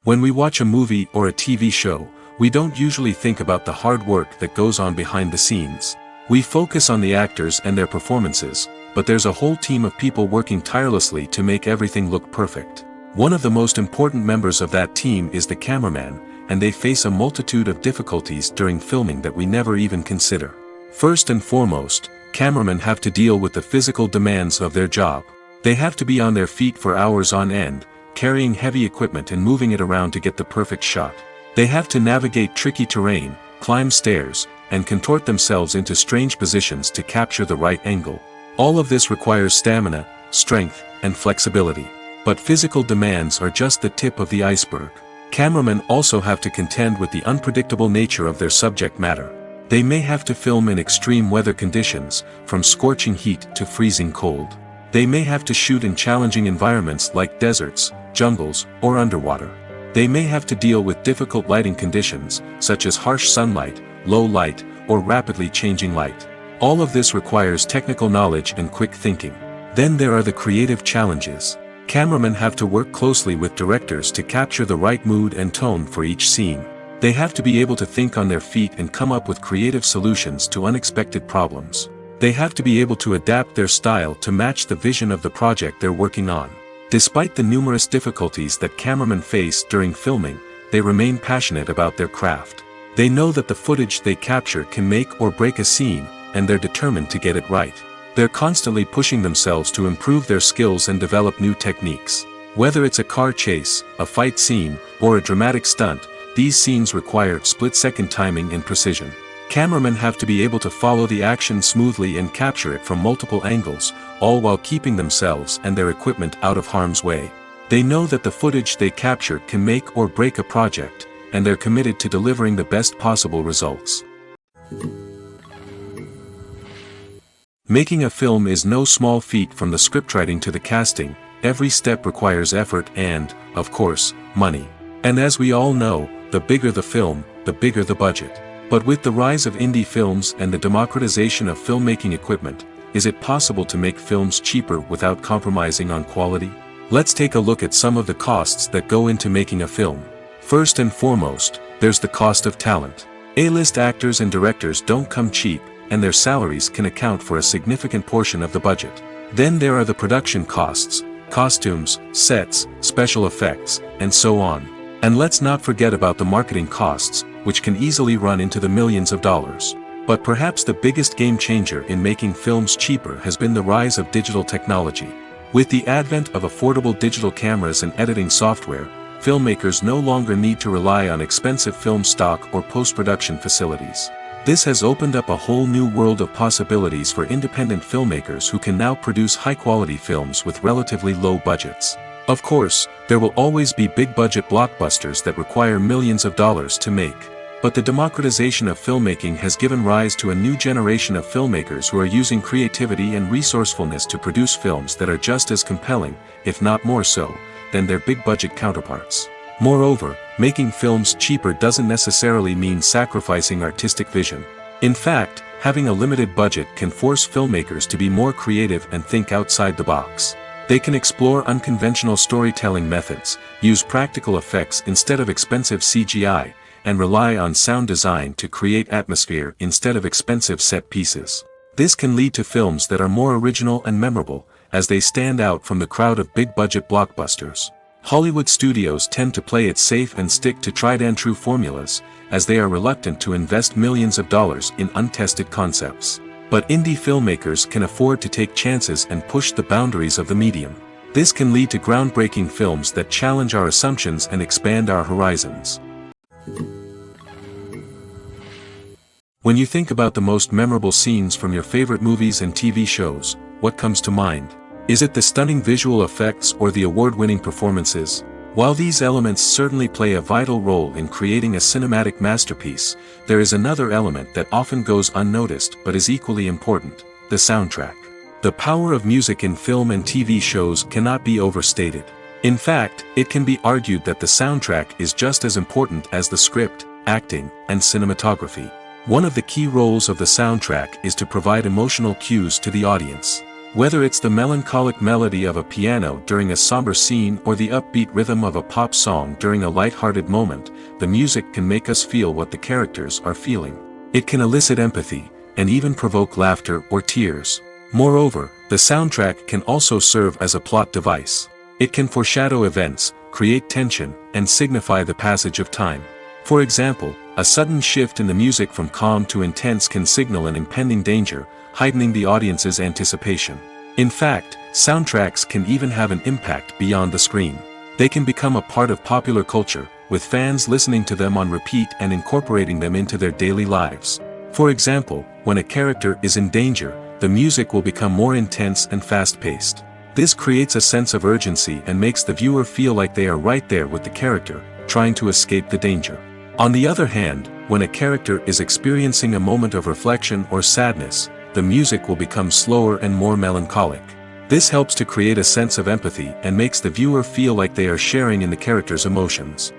Speaker 1: When we watch a movie or a TV show, we don't usually think about the hard work that goes on behind the scenes. We focus on the actors and their performances, but there's a whole team of people working tirelessly to make everything look perfect. One of the most important members of that team is the cameraman, and they face a multitude of difficulties during filming that we never even consider. First and foremost, cameramen have to deal with the physical demands of their job. They have to be on their feet for hours on end, carrying heavy equipment and moving it around to get the perfect shot. They have to navigate tricky terrain, climb stairs, and contort themselves into strange positions to capture the right angle. All of this requires stamina, strength, and flexibility. But physical demands are just the tip of the iceberg. Cameramen also have to contend with the unpredictable nature of their subject matter. They may have to film in extreme weather conditions, from scorching heat to freezing cold. They may have to shoot in challenging environments like deserts, jungles, or underwater. They may have to deal with difficult lighting conditions, such as harsh sunlight, low light, or rapidly changing light. All of this requires technical knowledge and quick thinking. Then there are the creative challenges. Cameramen have to work closely with directors to capture the right mood and tone for each scene. They have to be able to think on their feet and come up with creative solutions to unexpected problems. They have to be able to adapt their style to match the vision of the project they're working on. Despite the numerous difficulties that cameramen face during filming, they remain passionate about their craft. They know that the footage they capture can make or break a scene, and they're determined to get it right. They're constantly pushing themselves to improve their skills and develop new techniques. Whether it's a car chase, a fight scene, or a dramatic stunt, these scenes require split-second timing and precision. Cameramen have to be able to follow the action smoothly and capture it from multiple angles, all while keeping themselves and their equipment out of harm's way. They know that the footage they capture can make or break a project, and they're committed to delivering the best possible results. Making a film is no small feat. From the scriptwriting to the casting, every step requires effort and, of course, money. And as we all know, the bigger the film, the bigger the budget. But with the rise of indie films and the democratization of filmmaking equipment, is it possible to make films cheaper without compromising on quality? Let's take a look at some of the costs that go into making a film. First and foremost, there's the cost of talent. A-list actors and directors don't come cheap, and their salaries can account for a significant portion of the budget. Then there are the production costs, costumes, sets, special effects, and so on. And let's not forget about the marketing costs, which can easily run into the millions of dollars. But perhaps the biggest game changer in making films cheaper has been the rise of digital technology. With the advent of affordable digital cameras and editing software, filmmakers no longer need to rely on expensive film stock or post-production facilities. This has opened up a whole new world of possibilities for independent filmmakers who can now produce high-quality films with relatively low budgets. Of course, there will always be big-budget blockbusters that require millions of dollars to make. But the democratization of filmmaking has given rise to a new generation of filmmakers who are using creativity and resourcefulness to produce films that are just as compelling, if not more so, than their big-budget counterparts. Moreover, making films cheaper doesn't necessarily mean sacrificing artistic vision. In fact, having a limited budget can force filmmakers to be more creative and think outside the box. They can explore unconventional storytelling methods, use practical effects instead of expensive CGI, and rely on sound design to create atmosphere instead of expensive set pieces. This can lead to films that are more original and memorable, as they stand out from the crowd of big-budget blockbusters. Hollywood studios tend to play it safe and stick to tried-and-true formulas, as they are reluctant to invest millions of dollars in untested concepts. But indie filmmakers can afford to take chances and push the boundaries of the medium. This can lead to groundbreaking films that challenge our assumptions and expand our horizons. When you think about the most memorable scenes from your favorite movies and TV shows, what comes to mind? Is it the stunning visual effects or the award-winning performances? While these elements certainly play a vital role in creating a cinematic masterpiece, there is another element that often goes unnoticed but is equally important: the soundtrack. The power of music in film and TV shows cannot be overstated. In fact, it can be argued that the soundtrack is just as important as the script, acting, and cinematography. One of the key roles of the soundtrack is to provide emotional cues to the audience. Whether it's the melancholic melody of a piano during a somber scene or the upbeat rhythm of a pop song during a light-hearted moment, the music can make us feel what the characters are feeling. It can elicit empathy, and even provoke laughter or tears. Moreover, the soundtrack can also serve as a plot device. It can foreshadow events, create tension, and signify the passage of time. For example, a sudden shift in the music from calm to intense can signal an impending danger, heightening the audience's anticipation. In fact, soundtracks can even have an impact beyond the screen. They can become a part of popular culture, with fans listening to them on repeat and incorporating them into their daily lives. For example, when a character is in danger, the music will become more intense and fast-paced. This creates a sense of urgency and makes the viewer feel like they are right there with the character, trying to escape the danger. On the other hand, when a character is experiencing a moment of reflection or sadness, the music will become slower and more melancholic. This helps to create a sense of empathy and makes the viewer feel like they are sharing in the character's emotions.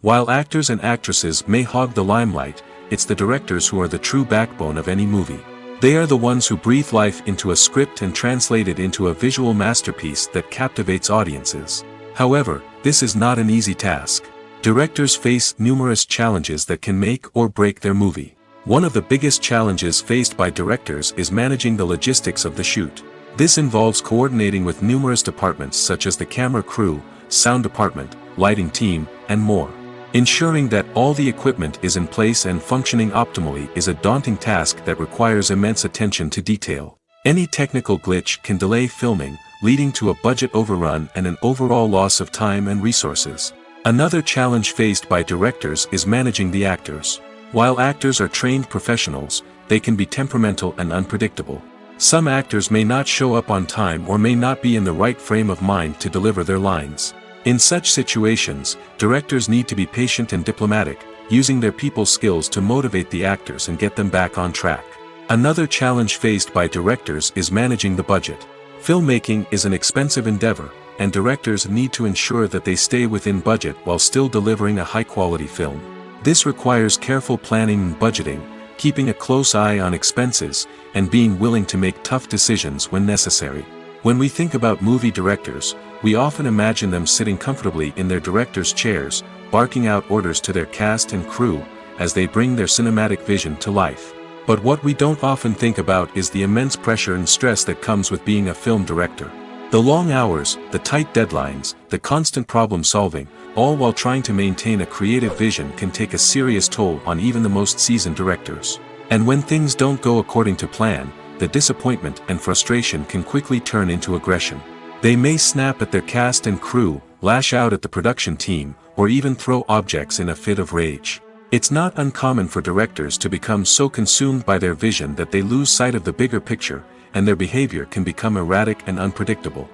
Speaker 1: While actors and actresses may hog the limelight, it's the directors who are the true backbone of any movie. They are the ones who breathe life into a script and translate it into a visual masterpiece that captivates audiences. However, this is not an easy task. Directors face numerous challenges that can make or break their movie. One of the biggest challenges faced by directors is managing the logistics of the shoot. This involves coordinating with numerous departments such as the camera crew, sound department, lighting team, and more. Ensuring that all the equipment is in place and functioning optimally is a daunting task that requires immense attention to detail. Any technical glitch can delay filming, leading to a budget overrun and an overall loss of time and resources. Another challenge faced by directors is managing the actors. While actors are trained professionals, they can be temperamental and unpredictable. Some actors may not show up on time or may not be in the right frame of mind to deliver their lines. In such situations, directors need to be patient and diplomatic, using their people skills to motivate the actors and get them back on track. Another challenge faced by directors is managing the budget. Filmmaking is an expensive endeavor, and directors need to ensure that they stay within budget while still delivering a high-quality film. This requires careful planning and budgeting, keeping a close eye on expenses, and being willing to make tough decisions when necessary. When we think about movie directors, we often imagine them sitting comfortably in their director's chairs, barking out orders to their cast and crew, as they bring their cinematic vision to life. But what we don't often think about is the immense pressure and stress that comes with being a film director. The long hours, the tight deadlines, the constant problem solving, all while trying to maintain a creative vision can take a serious toll on even the most seasoned directors. And when things don't go according to plan, the disappointment and frustration can quickly turn into aggression. They may snap at their cast and crew, lash out at the production team, or even throw objects in a fit of rage. It's not uncommon for directors to become so consumed by their vision that they lose sight of the bigger picture, and their behavior can become erratic and unpredictable.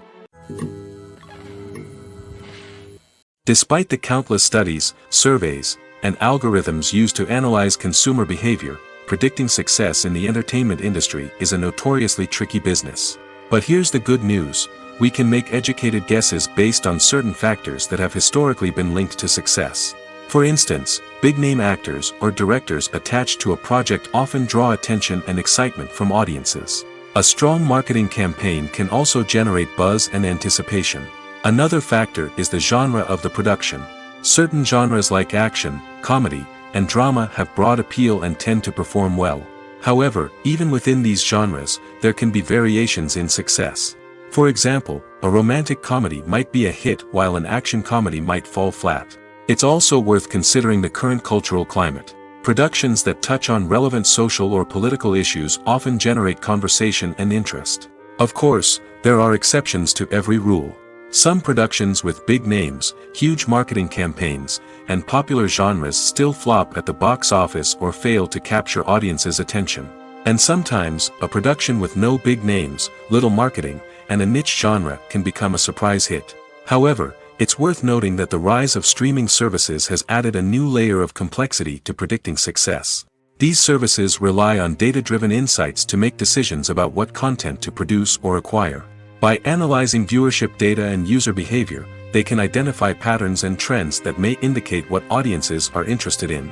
Speaker 1: Despite the countless studies, surveys, and algorithms used to analyze consumer behavior, predicting success in the entertainment industry is a notoriously tricky business. But here's the good news: we can make educated guesses based on certain factors that have historically been linked to success. For instance, big-name actors or directors attached to a project often draw attention and excitement from audiences. A strong marketing campaign can also generate buzz and anticipation. Another factor is the genre of the production. Certain genres like action, comedy, and drama have broad appeal and tend to perform well. However, even within these genres, there can be variations in success. For example, a romantic comedy might be a hit while an action comedy might fall flat. It's also worth considering the current cultural climate. Productions that touch on relevant social or political issues often generate conversation and interest. Of course, there are exceptions to every rule. Some productions with big names, huge marketing campaigns, and popular genres still flop at the box office or fail to capture audiences' attention. And sometimes, a production with no big names, little marketing, and a niche genre can become a surprise hit. However, it's worth noting that the rise of streaming services has added a new layer of complexity to predicting success. These services rely on data-driven insights to make decisions about what content to produce or acquire. By analyzing viewership data and user behavior, they can identify patterns and trends that may indicate what audiences are interested in.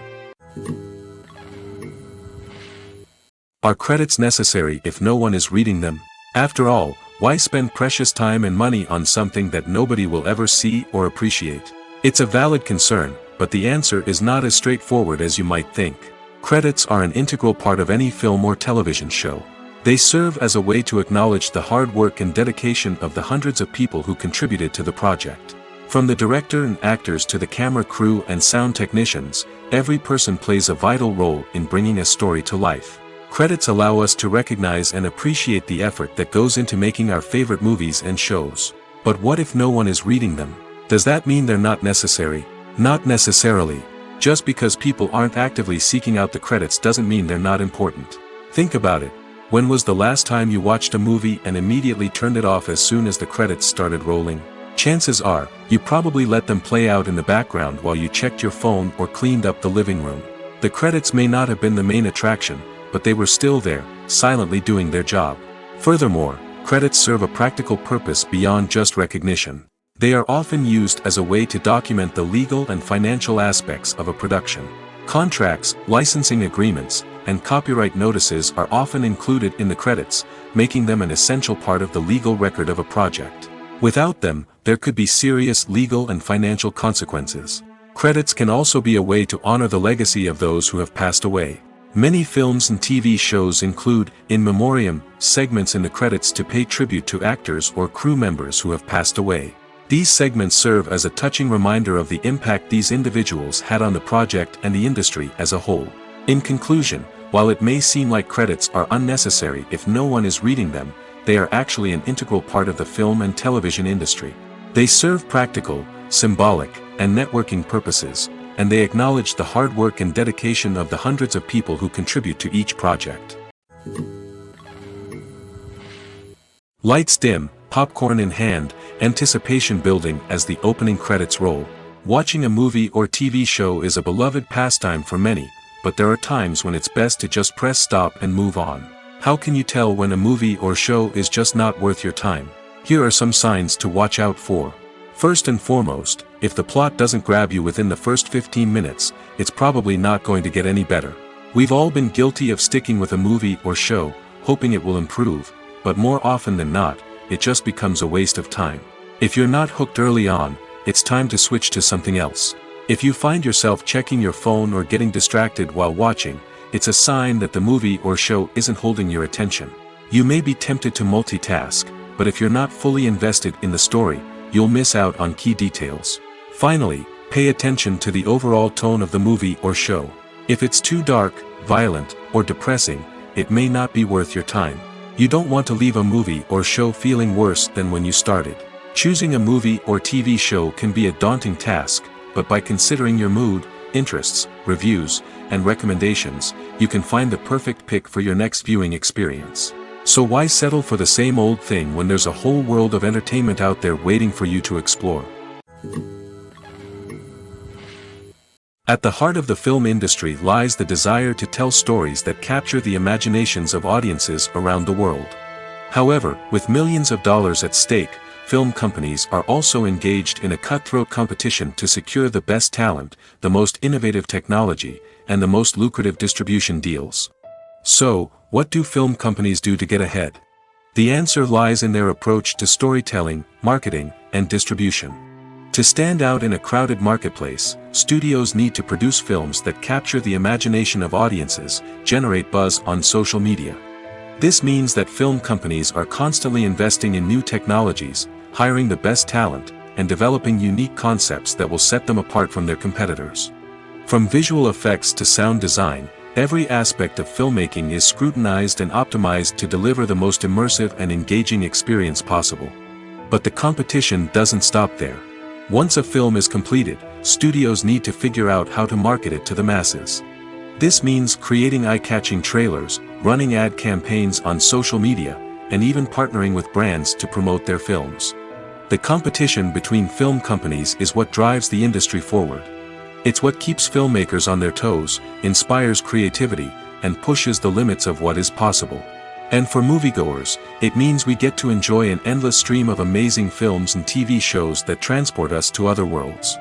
Speaker 1: Are credits necessary if no one is reading them? After all, why spend precious time and money on something that nobody will ever see or appreciate? It's a valid concern, but the answer is not as straightforward as you might think. Credits are an integral part of any film or television show. They serve as a way to acknowledge the hard work and dedication of the hundreds of people who contributed to the project. From the director and actors to the camera crew and sound technicians, every person plays a vital role in bringing a story to life. Credits allow us to recognize and appreciate the effort that goes into making our favorite movies and shows. But what if no one is reading them? Does that mean they're not necessary? Not necessarily. Just because people aren't actively seeking out the credits doesn't mean they're not important. Think about it. When was the last time you watched a movie and immediately turned it off as soon as the credits started rolling? Chances are, you probably let them play out in the background while you checked your phone or cleaned up the living room. The credits may not have been the main attraction, but they were still there, silently doing their job. Furthermore, credits serve a practical purpose beyond just recognition. They are often used as a way to document the legal and financial aspects of a production. Contracts, licensing agreements, and copyright notices are often included in the credits, making them an essential part of the legal record of a project. Without them, there could be serious legal and financial consequences. Credits can also be a way to honor the legacy of those who have passed away. Many films and TV shows include, in memoriam, segments in the credits to pay tribute to actors or crew members who have passed away. These segments serve as a touching reminder of the impact these individuals had on the project and the industry as a whole. In conclusion, while it may seem like credits are unnecessary if no one is reading them, they are actually an integral part of the film and television industry. They serve practical, symbolic, and networking purposes, and they acknowledge the hard work and dedication of the hundreds of people who contribute to each project. Lights dim, popcorn in hand, anticipation building as the opening credits roll. Watching a movie or TV show is a beloved pastime for many, but there are times when it's best to just press stop and move on. How can you tell when a movie or show is just not worth your time? Here are some signs to watch out for. First and foremost, if the plot doesn't grab you within the first 15 minutes, it's probably not going to get any better. We've all been guilty of sticking with a movie or show, hoping it will improve, but more often than not, it just becomes a waste of time. If you're not hooked early on, it's time to switch to something else. If you find yourself checking your phone or getting distracted while watching, it's a sign that the movie or show isn't holding your attention. You may be tempted to multitask, but if you're not fully invested in the story, you'll miss out on key details. Finally, pay attention to the overall tone of the movie or show. If it's too dark, violent, or depressing, it may not be worth your time. You don't want to leave a movie or show feeling worse than when you started. Choosing a movie or TV show can be a daunting task, but by considering your mood, interests, reviews, and recommendations, you can find the perfect pick for your next viewing experience. So why settle for the same old thing when there's a whole world of entertainment out there waiting for you to explore? At the heart of the film industry lies the desire to tell stories that capture the imaginations of audiences around the world. However, with millions of dollars at stake, film companies are also engaged in a cutthroat competition to secure the best talent, the most innovative technology, and the most lucrative distribution deals. So, what do film companies do to get ahead? The answer lies in their approach to storytelling, marketing, and distribution. To stand out in a crowded marketplace, studios need to produce films that capture the imagination of audiences, generate buzz on social media. This means that film companies are constantly investing in new technologies, hiring the best talent, and developing unique concepts that will set them apart from their competitors. From visual effects to sound design, every aspect of filmmaking is scrutinized and optimized to deliver the most immersive and engaging experience possible. But the competition doesn't stop there. Once a film is completed, studios need to figure out how to market it to the masses. This means creating eye-catching trailers, running ad campaigns on social media, and even partnering with brands to promote their films. The competition between film companies is what drives the industry forward. It's what keeps filmmakers on their toes, inspires creativity, and pushes the limits of what is possible. And for moviegoers, it means we get to enjoy an endless stream of amazing films and TV shows that transport us to other worlds.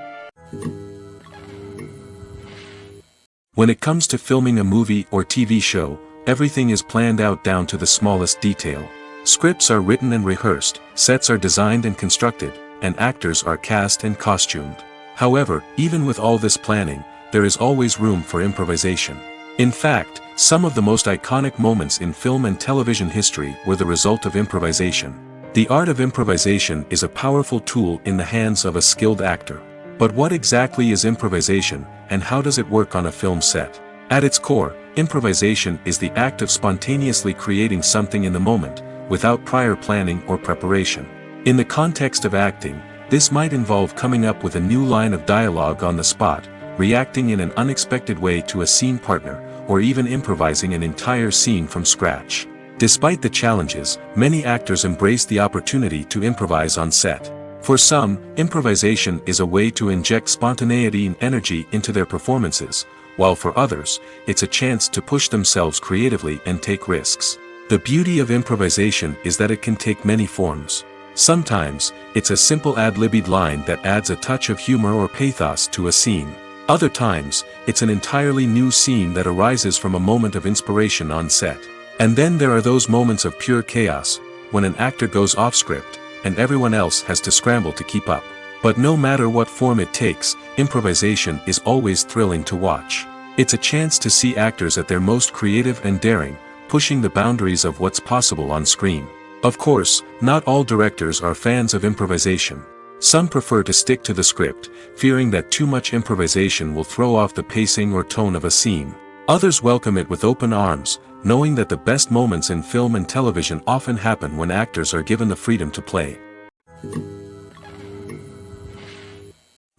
Speaker 1: When it comes to filming a movie or TV show, everything is planned out down to the smallest detail. Scripts are written and rehearsed, sets are designed and constructed, and actors are cast and costumed. However, even with all this planning, there is always room for improvisation. In fact, some of the most iconic moments in film and television history were the result of improvisation. The art of improvisation is a powerful tool in the hands of a skilled actor. But what exactly is improvisation, and how does it work on a film set? At its core, improvisation is the act of spontaneously creating something in the moment, without prior planning or preparation. In the context of acting, this might involve coming up with a new line of dialogue on the spot, reacting in an unexpected way to a scene partner, or even improvising an entire scene from scratch. Despite the challenges, many actors embrace the opportunity to improvise on set. For some, improvisation is a way to inject spontaneity and energy into their performances, while for others, it's a chance to push themselves creatively and take risks. The beauty of improvisation is that it can take many forms. Sometimes, it's a simple ad-libbed line that adds a touch of humor or pathos to a scene. Other times, it's an entirely new scene that arises from a moment of inspiration on set. And then there are those moments of pure chaos, when an actor goes off script, and everyone else has to scramble to keep up. But no matter what form it takes, improvisation is always thrilling to watch. It's a chance to see actors at their most creative and daring, pushing the boundaries of what's possible on screen. Of course, not all directors are fans of improvisation. Some prefer to stick to the script, fearing that too much improvisation will throw off the pacing or tone of a scene. Others welcome it with open arms, knowing that the best moments in film and television often happen when actors are given the freedom to play.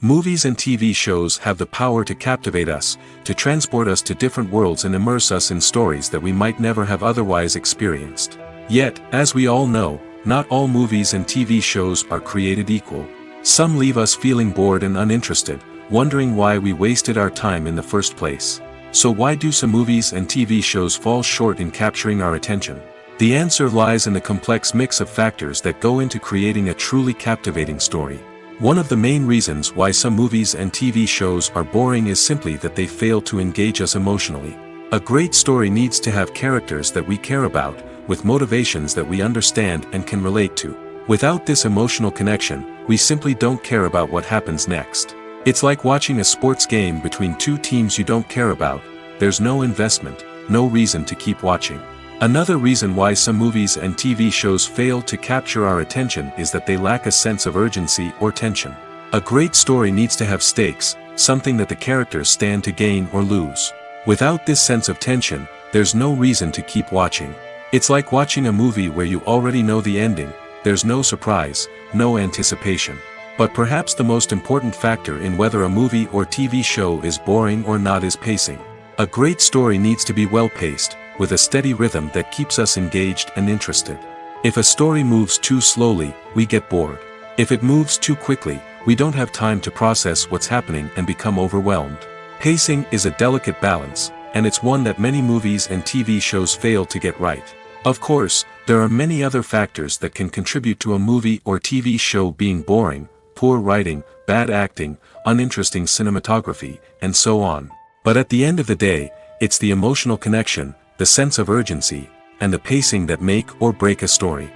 Speaker 1: Movies and TV shows have the power to captivate us, to transport us to different worlds and immerse us in stories that we might never have otherwise experienced. Yet, as we all know, not all movies and TV shows are created equal. Some leave us feeling bored and uninterested, wondering why we wasted our time in the first place. So why do some movies and TV shows fall short in capturing our attention? The answer lies in the complex mix of factors that go into creating a truly captivating story. One of the main reasons why some movies and TV shows are boring is simply that they fail to engage us emotionally. A great story needs to have characters that we care about, with motivations that we understand and can relate to. Without this emotional connection, we simply don't care about what happens next. It's like watching a sports game between two teams you don't care about. There's no investment, no reason to keep watching. Another reason why some movies and TV shows fail to capture our attention is that they lack a sense of urgency or tension. A great story needs to have stakes, something that the characters stand to gain or lose. Without this sense of tension, there's no reason to keep watching. It's like watching a movie where you already know the ending. There's no surprise, no anticipation. But perhaps the most important factor in whether a movie or TV show is boring or not is pacing. A great story needs to be well-paced, with a steady rhythm that keeps us engaged and interested. If a story moves too slowly, we get bored. If it moves too quickly, we don't have time to process what's happening and become overwhelmed. Pacing is a delicate balance, and it's one that many movies and TV shows fail to get right. Of course, there are many other factors that can contribute to a movie or TV show being boring: poor writing, bad acting, uninteresting cinematography, and so on. But at the end of the day, it's the emotional connection, the sense of urgency, and the pacing that make or break a story.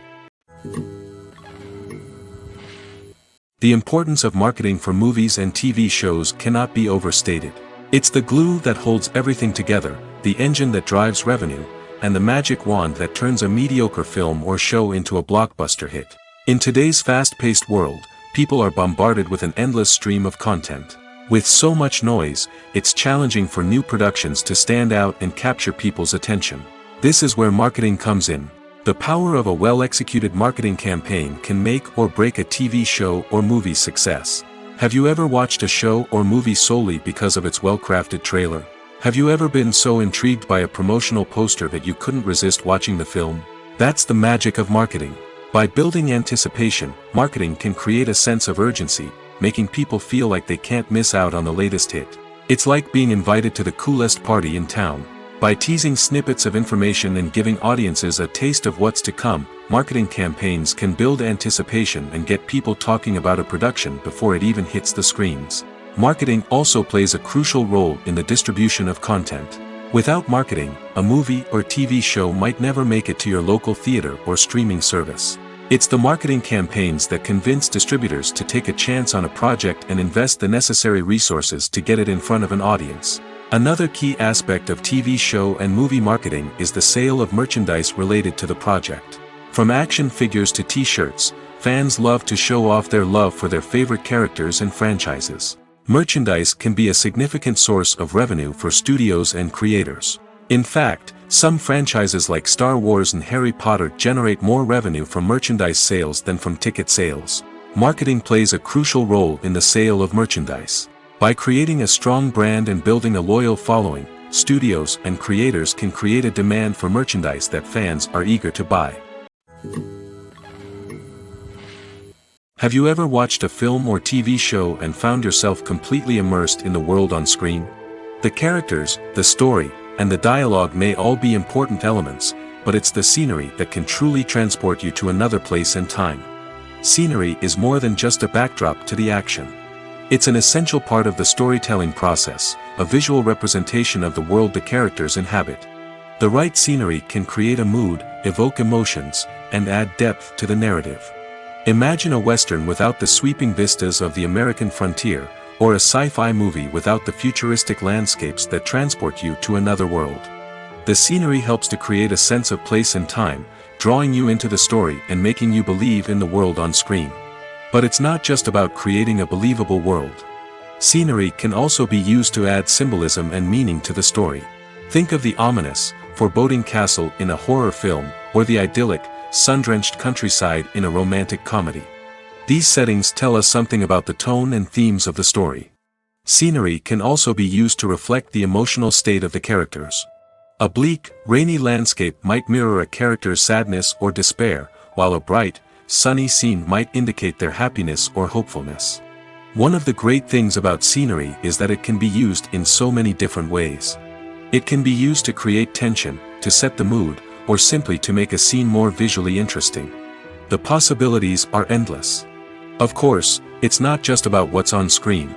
Speaker 1: The importance of marketing for movies and TV shows cannot be overstated. It's the glue that holds everything together, the engine that drives revenue, and the magic wand that turns a mediocre film or show into a blockbuster hit. In today's fast-paced world, people are bombarded with an endless stream of content. With so much noise, it's challenging for new productions to stand out and capture people's attention. This is where marketing comes in. The power of a well-executed marketing campaign can make or break a TV show or movie's success. Have you ever watched a show or movie solely because of its well-crafted trailer? Have you ever been so intrigued by a promotional poster that you couldn't resist watching the film? That's the magic of marketing. By building anticipation, marketing can create a sense of urgency, making people feel like they can't miss out on the latest hit. It's like being invited to the coolest party in town. By teasing snippets of information and giving audiences a taste of what's to come, marketing campaigns can build anticipation and get people talking about a production before it even hits the screens. Marketing also plays a crucial role in the distribution of content. Without marketing, a movie or TV show might never make it to your local theater or streaming service. It's the marketing campaigns that convince distributors to take a chance on a project and invest the necessary resources to get it in front of an audience. Another key aspect of TV show and movie marketing is the sale of merchandise related to the project. From action figures to t-shirts, fans love to show off their love for their favorite characters and franchises. Merchandise can be a significant source of revenue for studios and creators. In fact, some franchises like Star Wars and Harry Potter generate more revenue from merchandise sales than from ticket sales. Marketing plays a crucial role in the sale of merchandise. By creating a strong brand and building a loyal following, studios and creators can create a demand for merchandise that fans are eager to buy. Have you ever watched a film or TV show and found yourself completely immersed in the world on screen? The characters, the story, and the dialogue may all be important elements, but it's the scenery that can truly transport you to another place and time. Scenery is more than just a backdrop to the action. It's an essential part of the storytelling process, a visual representation of the world the characters inhabit. The right scenery can create a mood, evoke emotions, and add depth to the narrative. Imagine a Western without the sweeping vistas of the American frontier, or a sci-fi movie without the futuristic landscapes that transport you to another world. The scenery helps to create a sense of place and time, drawing you into the story and making you believe in the world on screen. But it's not just about creating a believable world. Scenery can also be used to add symbolism and meaning to the story. Think of the ominous, foreboding castle in a horror film, or the idyllic, sun-drenched countryside in a romantic comedy. These settings tell us something about the tone and themes of the story. Scenery can also be used to reflect the emotional state of the characters. A bleak, rainy landscape might mirror a character's sadness or despair, while a bright, sunny scene might indicate their happiness or hopefulness. One of the great things about scenery is that it can be used in so many different ways. It can be used to create tension, to set the mood, or simply to make a scene more visually interesting. The possibilities are endless. Of course, it's not just about what's on screen.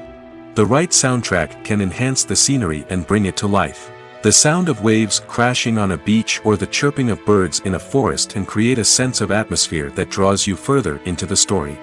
Speaker 1: The right soundtrack can enhance the scenery and bring it to life. The sound of waves crashing on a beach or the chirping of birds in a forest can create a sense of atmosphere that draws you further into the story.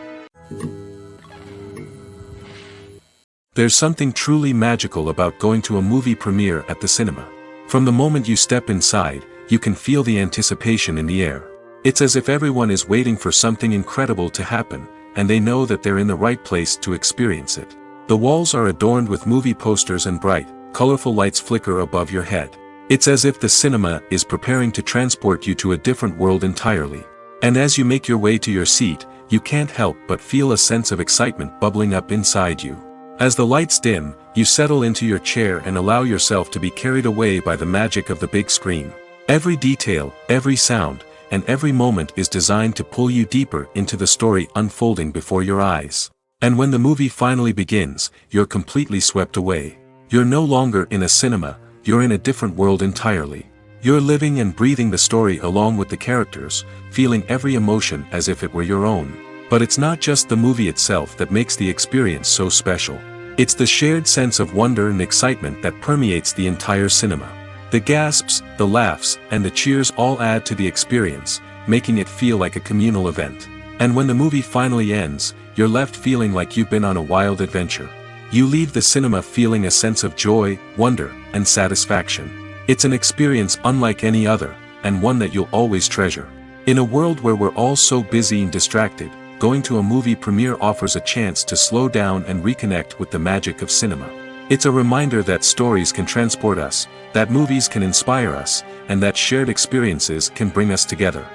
Speaker 1: There's something truly magical about going to a movie premiere at the cinema. From the moment you step inside, you can feel the anticipation in the air. It's as if everyone is waiting for something incredible to happen, and they know that they're in the right place to experience it. The walls are adorned with movie posters and bright, colorful lights flicker above your head. It's as if the cinema is preparing to transport you to a different world entirely. And as you make your way to your seat, you can't help but feel a sense of excitement bubbling up inside you. As the lights dim, you settle into your chair and allow yourself to be carried away by the magic of the big screen. Every detail, every sound, and every moment is designed to pull you deeper into the story unfolding before your eyes. And when the movie finally begins, you're completely swept away. You're no longer in a cinema, you're in a different world entirely. You're living and breathing the story along with the characters, feeling every emotion as if it were your own. But it's not just the movie itself that makes the experience so special. It's the shared sense of wonder and excitement that permeates the entire cinema. The gasps, the laughs, and the cheers all add to the experience, making it feel like a communal event. And when the movie finally ends, you're left feeling like you've been on a wild adventure. You leave the cinema feeling a sense of joy, wonder, and satisfaction. It's an experience unlike any other, and one that you'll always treasure. In a world where we're all so busy and distracted, going to a movie premiere offers a chance to slow down and reconnect with the magic of cinema. It's a reminder that stories can transport us, that movies can inspire us, and that shared experiences can bring us together.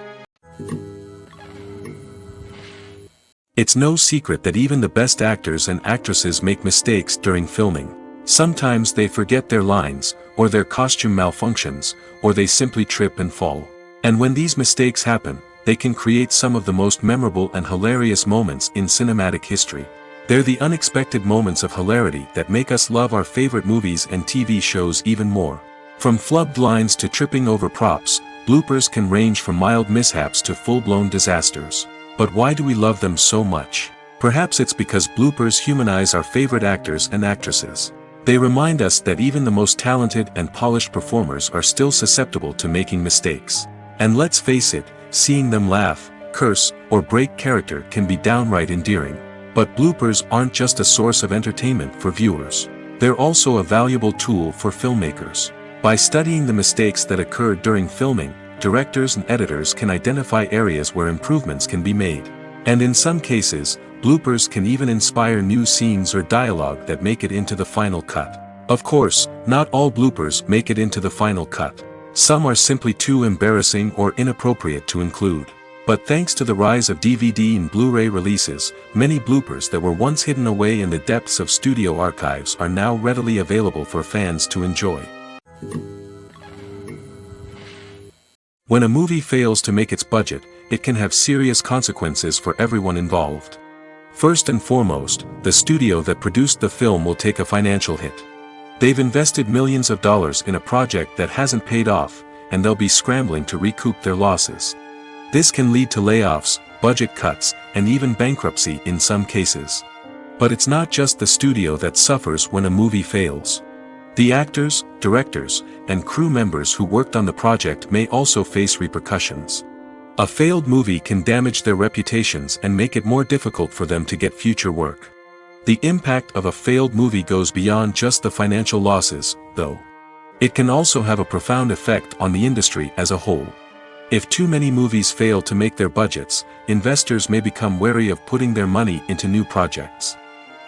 Speaker 1: It's no secret that even the best actors and actresses make mistakes during filming. Sometimes they forget their lines, or their costume malfunctions, or they simply trip and fall. And when these mistakes happen, they can create some of the most memorable and hilarious moments in cinematic history. They're the unexpected moments of hilarity that make us love our favorite movies and TV shows even more. From flubbed lines to tripping over props, bloopers can range from mild mishaps to full-blown disasters. But why do we love them so much? Perhaps it's because bloopers humanize our favorite actors and actresses. They remind us that even the most talented and polished performers are still susceptible to making mistakes. And let's face it, seeing them laugh, curse, or break character can be downright endearing. But bloopers aren't just a source of entertainment for viewers. They're also a valuable tool for filmmakers. By studying the mistakes that occurred during filming, directors and editors can identify areas where improvements can be made. And in some cases, bloopers can even inspire new scenes or dialogue that make it into the final cut. Of course, not all bloopers make it into the final cut. Some are simply too embarrassing or inappropriate to include. But thanks to the rise of DVD and Blu-ray releases, many bloopers that were once hidden away in the depths of studio archives are now readily available for fans to enjoy. When a movie fails to make its budget, it can have serious consequences for everyone involved. First and foremost, the studio that produced the film will take a financial hit. They've invested millions of dollars in a project that hasn't paid off, and they'll be scrambling to recoup their losses. This can lead to layoffs, budget cuts, and even bankruptcy in some cases. But it's not just the studio that suffers when a movie fails. The actors, directors, and crew members who worked on the project may also face repercussions. A failed movie can damage their reputations and make it more difficult for them to get future work. The impact of a failed movie goes beyond just the financial losses, though. It can also have a profound effect on the industry as a whole. If too many movies fail to make their budgets, investors may become wary of putting their money into new projects.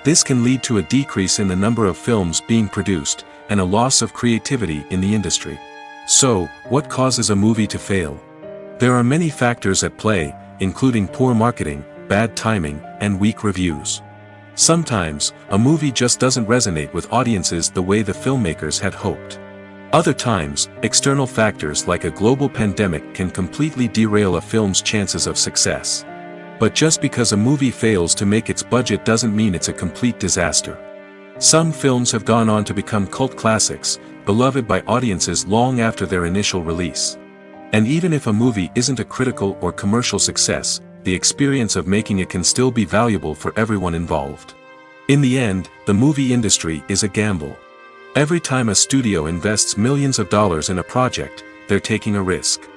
Speaker 1: This can lead to a decrease in the number of films being produced, and a loss of creativity in the industry. So, what causes a movie to fail? There are many factors at play, including poor marketing, bad timing, and weak reviews. Sometimes, a movie just doesn't resonate with audiences the way the filmmakers had hoped. Other times, external factors like a global pandemic can completely derail a film's chances of success. But just because a movie fails to make its budget doesn't mean it's a complete disaster. Some films have gone on to become cult classics, beloved by audiences long after their initial release. And even if a movie isn't a critical or commercial success, the experience of making it can still be valuable for everyone involved. In the end, the movie industry is a gamble. Every time a studio invests millions of dollars in a project, they're taking a risk.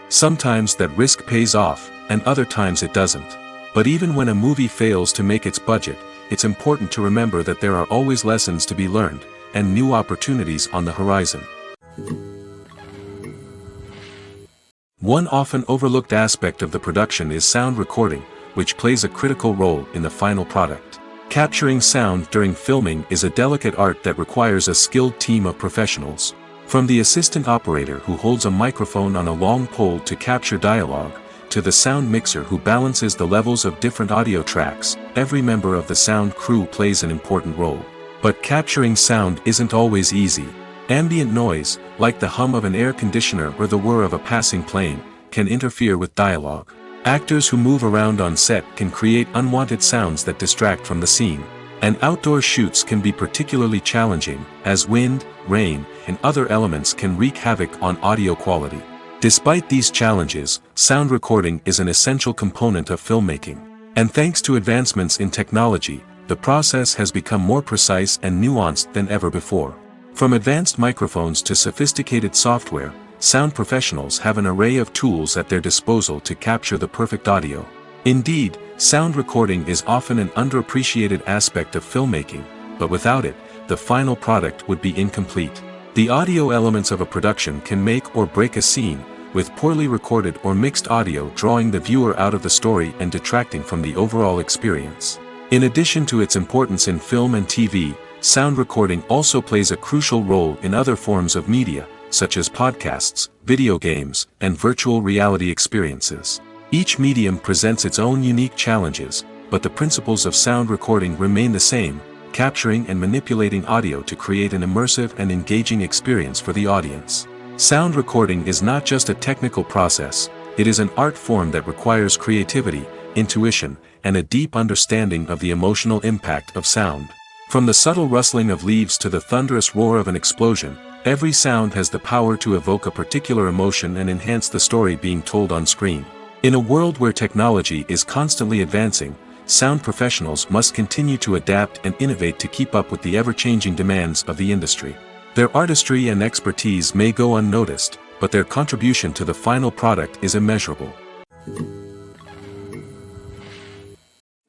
Speaker 1: Sometimes that risk pays off, and other times it doesn't. But even when a movie fails to make its budget, it's important to remember that there are always lessons to be learned, and new opportunities on the horizon. One often overlooked aspect of the production is sound recording, which plays a critical role in the final product. Capturing sound during filming is a delicate art that requires a skilled team of professionals. From the assistant operator who holds a microphone on a long pole to capture dialogue, to the sound mixer who balances the levels of different audio tracks, every member of the sound crew plays an important role. But capturing sound isn't always easy. Ambient noise, like the hum of an air conditioner or the whir of a passing plane, can interfere with dialogue. Actors who move around on set can create unwanted sounds that distract from the scene. And outdoor shoots can be particularly challenging, as wind, rain, and other elements can wreak havoc on audio quality. Despite these challenges, sound recording is an essential component of filmmaking. And thanks to advancements in technology, the process has become more precise and nuanced than ever before. From advanced microphones to sophisticated software, sound professionals have an array of tools at their disposal to capture the perfect audio. Indeed, sound recording is often an underappreciated aspect of filmmaking, but without it, the final product would be incomplete. The audio elements of a production can make or break a scene, with poorly recorded or mixed audio drawing the viewer out of the story and detracting from the overall experience. In addition to its importance in film and TV, sound recording also plays a crucial role in other forms of media, such as podcasts, video games, and virtual reality experiences. Each medium presents its own unique challenges, but the principles of sound recording remain the same, capturing and manipulating audio to create an immersive and engaging experience for the audience. Sound recording is not just a technical process, it is an art form that requires creativity, intuition, and a deep understanding of the emotional impact of sound. From the subtle rustling of leaves to the thunderous roar of an explosion, every sound has the power to evoke a particular emotion and enhance the story being told on screen. In a world where technology is constantly advancing, sound professionals must continue to adapt and innovate to keep up with the ever-changing demands of the industry. Their artistry and expertise may go unnoticed, but their contribution to the final product is immeasurable.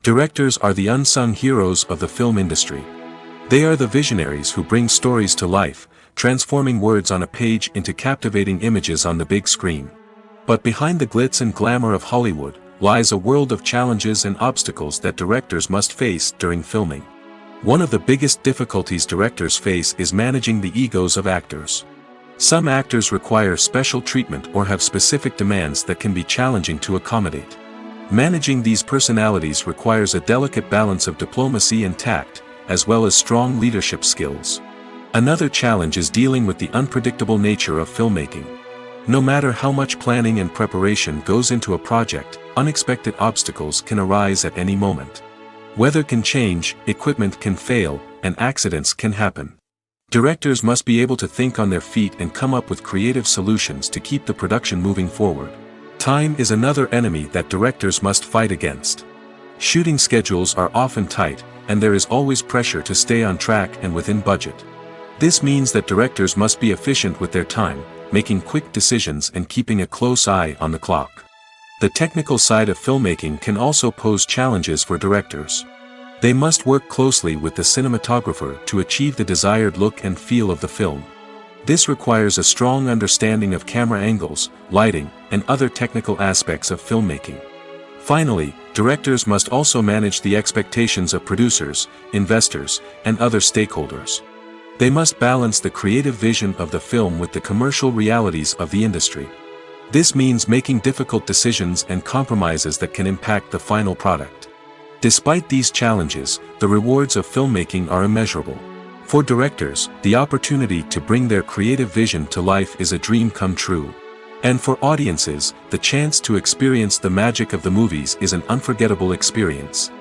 Speaker 1: Directors are the unsung heroes of the film industry. They are the visionaries who bring stories to life, transforming words on a page into captivating images on the big screen. But behind the glitz and glamour of Hollywood, lies a world of challenges and obstacles that directors must face during filming. One of the biggest difficulties directors face is managing the egos of actors. Some actors require special treatment or have specific demands that can be challenging to accommodate. Managing these personalities requires a delicate balance of diplomacy and tact, as well as strong leadership skills. Another challenge is dealing with the unpredictable nature of filmmaking. No matter how much planning and preparation goes into a project, unexpected obstacles can arise at any moment. Weather can change, equipment can fail, and accidents can happen. Directors must be able to think on their feet and come up with creative solutions to keep the production moving forward. Time is another enemy that directors must fight against. Shooting schedules are often tight, and there is always pressure to stay on track and within budget. This means that directors must be efficient with their time, making quick decisions and keeping a close eye on the clock. The technical side of filmmaking can also pose challenges for directors. They must work closely with the cinematographer to achieve the desired look and feel of the film. This requires a strong understanding of camera angles, lighting, and other technical aspects of filmmaking. Finally, directors must also manage the expectations of producers, investors, and other stakeholders. They must balance the creative vision of the film with the commercial realities of the industry. This means making difficult decisions and compromises that can impact the final product. Despite these challenges, the rewards of filmmaking are immeasurable. For directors, the opportunity to bring their creative vision to life is a dream come true. And for audiences, the chance to experience the magic of the movies is an unforgettable experience.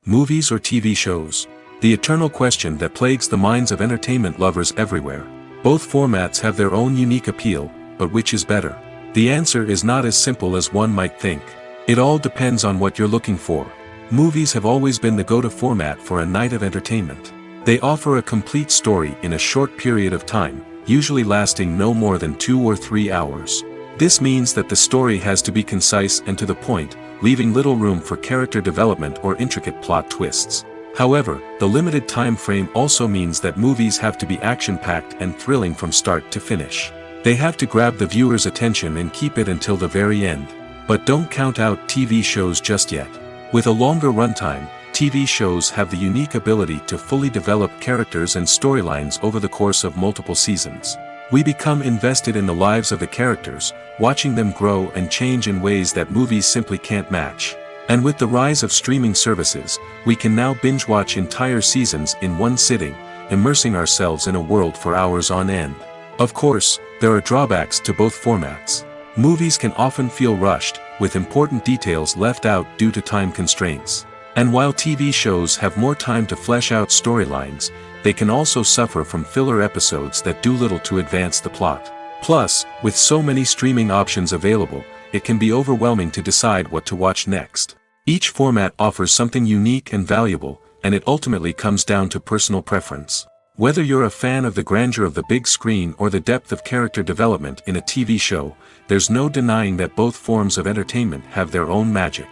Speaker 1: Movies or TV shows? The eternal question that plagues the minds of entertainment lovers everywhere. Both formats have their own unique appeal, but which is better? The answer is not as simple as one might think. It all depends on what you're looking for. Movies have always been the go-to format for a night of entertainment. They offer a complete story in a short period of time, usually lasting no more than 2 or 3 hours. This means that the story has to be concise and to the point, leaving little room for character development or intricate plot twists. However, the limited time frame also means that movies have to be action-packed and thrilling from start to finish. They have to grab the viewer's attention and keep it until the very end. But don't count out TV shows just yet. With a longer runtime, TV shows have the unique ability to fully develop characters and storylines over the course of multiple seasons. We become invested in the lives of the characters, watching them grow and change in ways that movies simply can't match. And with the rise of streaming services, we can now binge-watch entire seasons in one sitting, immersing ourselves in a world for hours on end. Of course, there are drawbacks to both formats. Movies can often feel rushed, with important details left out due to time constraints. And while TV shows have more time to flesh out storylines, they can also suffer from filler episodes that do little to advance the plot. Plus, with so many streaming options available, it can be overwhelming to decide what to watch next. Each format offers something unique and valuable, and it ultimately comes down to personal preference. Whether you're a fan of the grandeur of the big screen or the depth of character development in a TV show, there's no denying that both forms of entertainment have their own magic.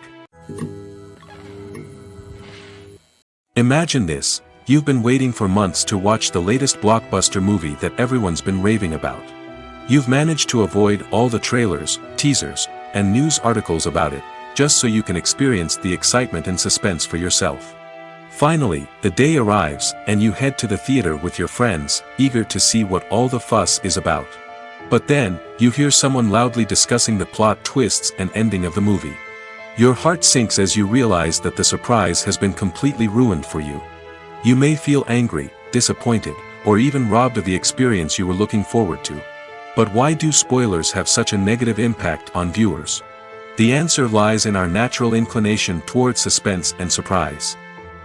Speaker 1: Imagine this: you've been waiting for months to watch the latest blockbuster movie that everyone's been raving about. You've managed to avoid all the trailers, teasers, and news articles about it, just so you can experience the excitement and suspense for yourself. Finally, the day arrives, and you head to the theater with your friends, eager to see what all the fuss is about. But then, you hear someone loudly discussing the plot twists and ending of the movie. Your heart sinks as you realize that the surprise has been completely ruined for you. You may feel angry, disappointed, or even robbed of the experience you were looking forward to. But why do spoilers have such a negative impact on viewers? The answer lies in our natural inclination towards suspense and surprise.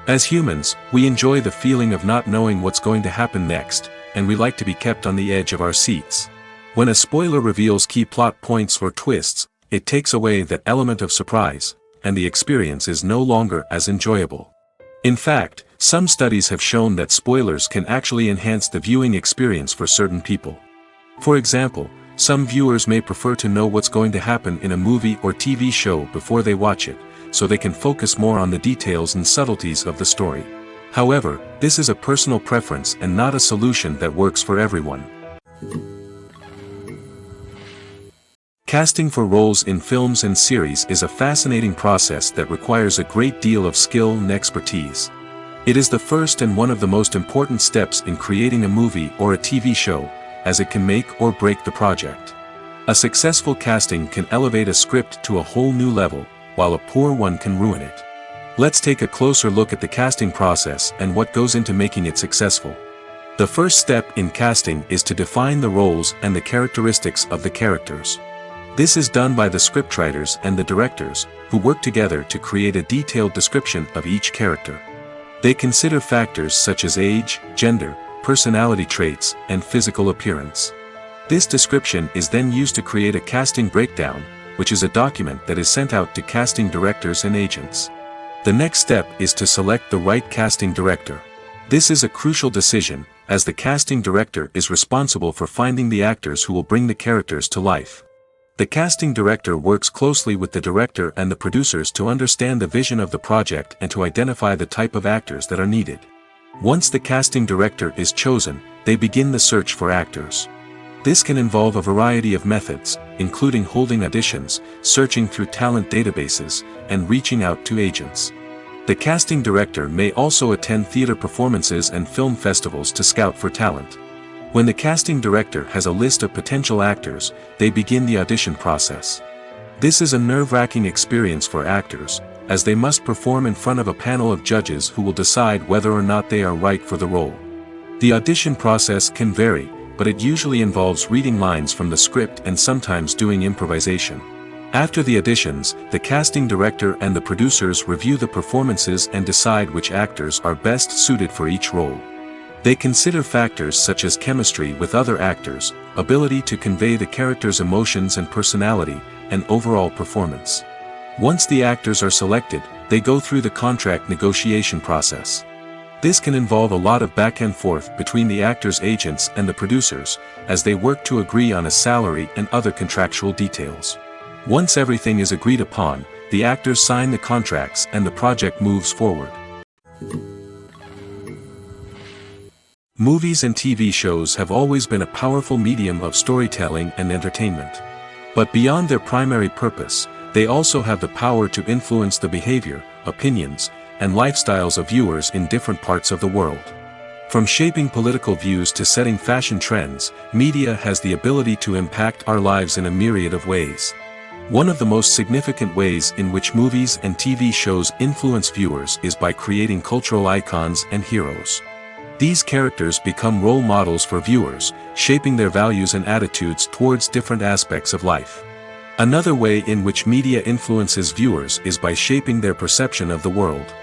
Speaker 1: As humans, we enjoy the feeling of not knowing what's going to happen next, and we like to be kept on the edge of our seats. When a spoiler reveals key plot points or twists, it takes away that element of surprise, and the experience is no longer as enjoyable. In fact, some studies have shown that spoilers can actually enhance the viewing experience for certain people. For example, some viewers may prefer to know what's going to happen in a movie or TV show before they watch it, so they can focus more on the details and subtleties of the story. However, this is a personal preference and not a solution that works for everyone. Casting for roles in films and series is a fascinating process that requires a great deal of skill and expertise. It is the first and one of the most important steps in creating a movie or a TV show, as it can make or break the project. A successful casting can elevate a script to a whole new level, while a poor one can ruin it. Let's take a closer look at the casting process and what goes into making it successful. The first step in casting is to define the roles and the characteristics of the characters. This is done by the scriptwriters and the directors, who work together to create a detailed description of each character. They consider factors such as age, gender, personality traits, and physical appearance. This description is then used to create a casting breakdown, which is a document that is sent out to casting directors and agents. The next step is to select the right casting director. This is a crucial decision, as the casting director is responsible for finding the actors who will bring the characters to life. The casting director works closely with the director and the producers to understand the vision of the project and to identify the type of actors that are needed. Once the casting director is chosen, they begin the search for actors. This can involve a variety of methods, including holding auditions, searching through talent databases, and reaching out to agents. The casting director may also attend theater performances and film festivals to scout for talent. When the casting director has a list of potential actors, they begin the audition process. This is a nerve-wracking experience for actors, as they must perform in front of a panel of judges who will decide whether or not they are right for the role. The audition process can vary, but it usually involves reading lines from the script and sometimes doing improvisation. After the auditions, the casting director and the producers review the performances and decide which actors are best suited for each role. They consider factors such as chemistry with other actors, ability to convey the character's emotions and personality, and overall performance. Once the actors are selected, they go through the contract negotiation process. This can involve a lot of back and forth between the actors' agents and the producers, as they work to agree on a salary and other contractual details. Once everything is agreed upon, the actors sign the contracts and the project moves forward. Movies and TV shows have always been a powerful medium of storytelling and entertainment. But beyond their primary purpose, they also have the power to influence the behavior, opinions, and lifestyles of viewers in different parts of the world. From shaping political views to setting fashion trends, media has the ability to impact our lives in a myriad of ways. One of the most significant ways in which movies and TV shows influence viewers is by creating cultural icons and heroes. These characters become role models for viewers, shaping their values and attitudes towards different aspects of life. Another way in which media influences viewers is by shaping their perception of the world.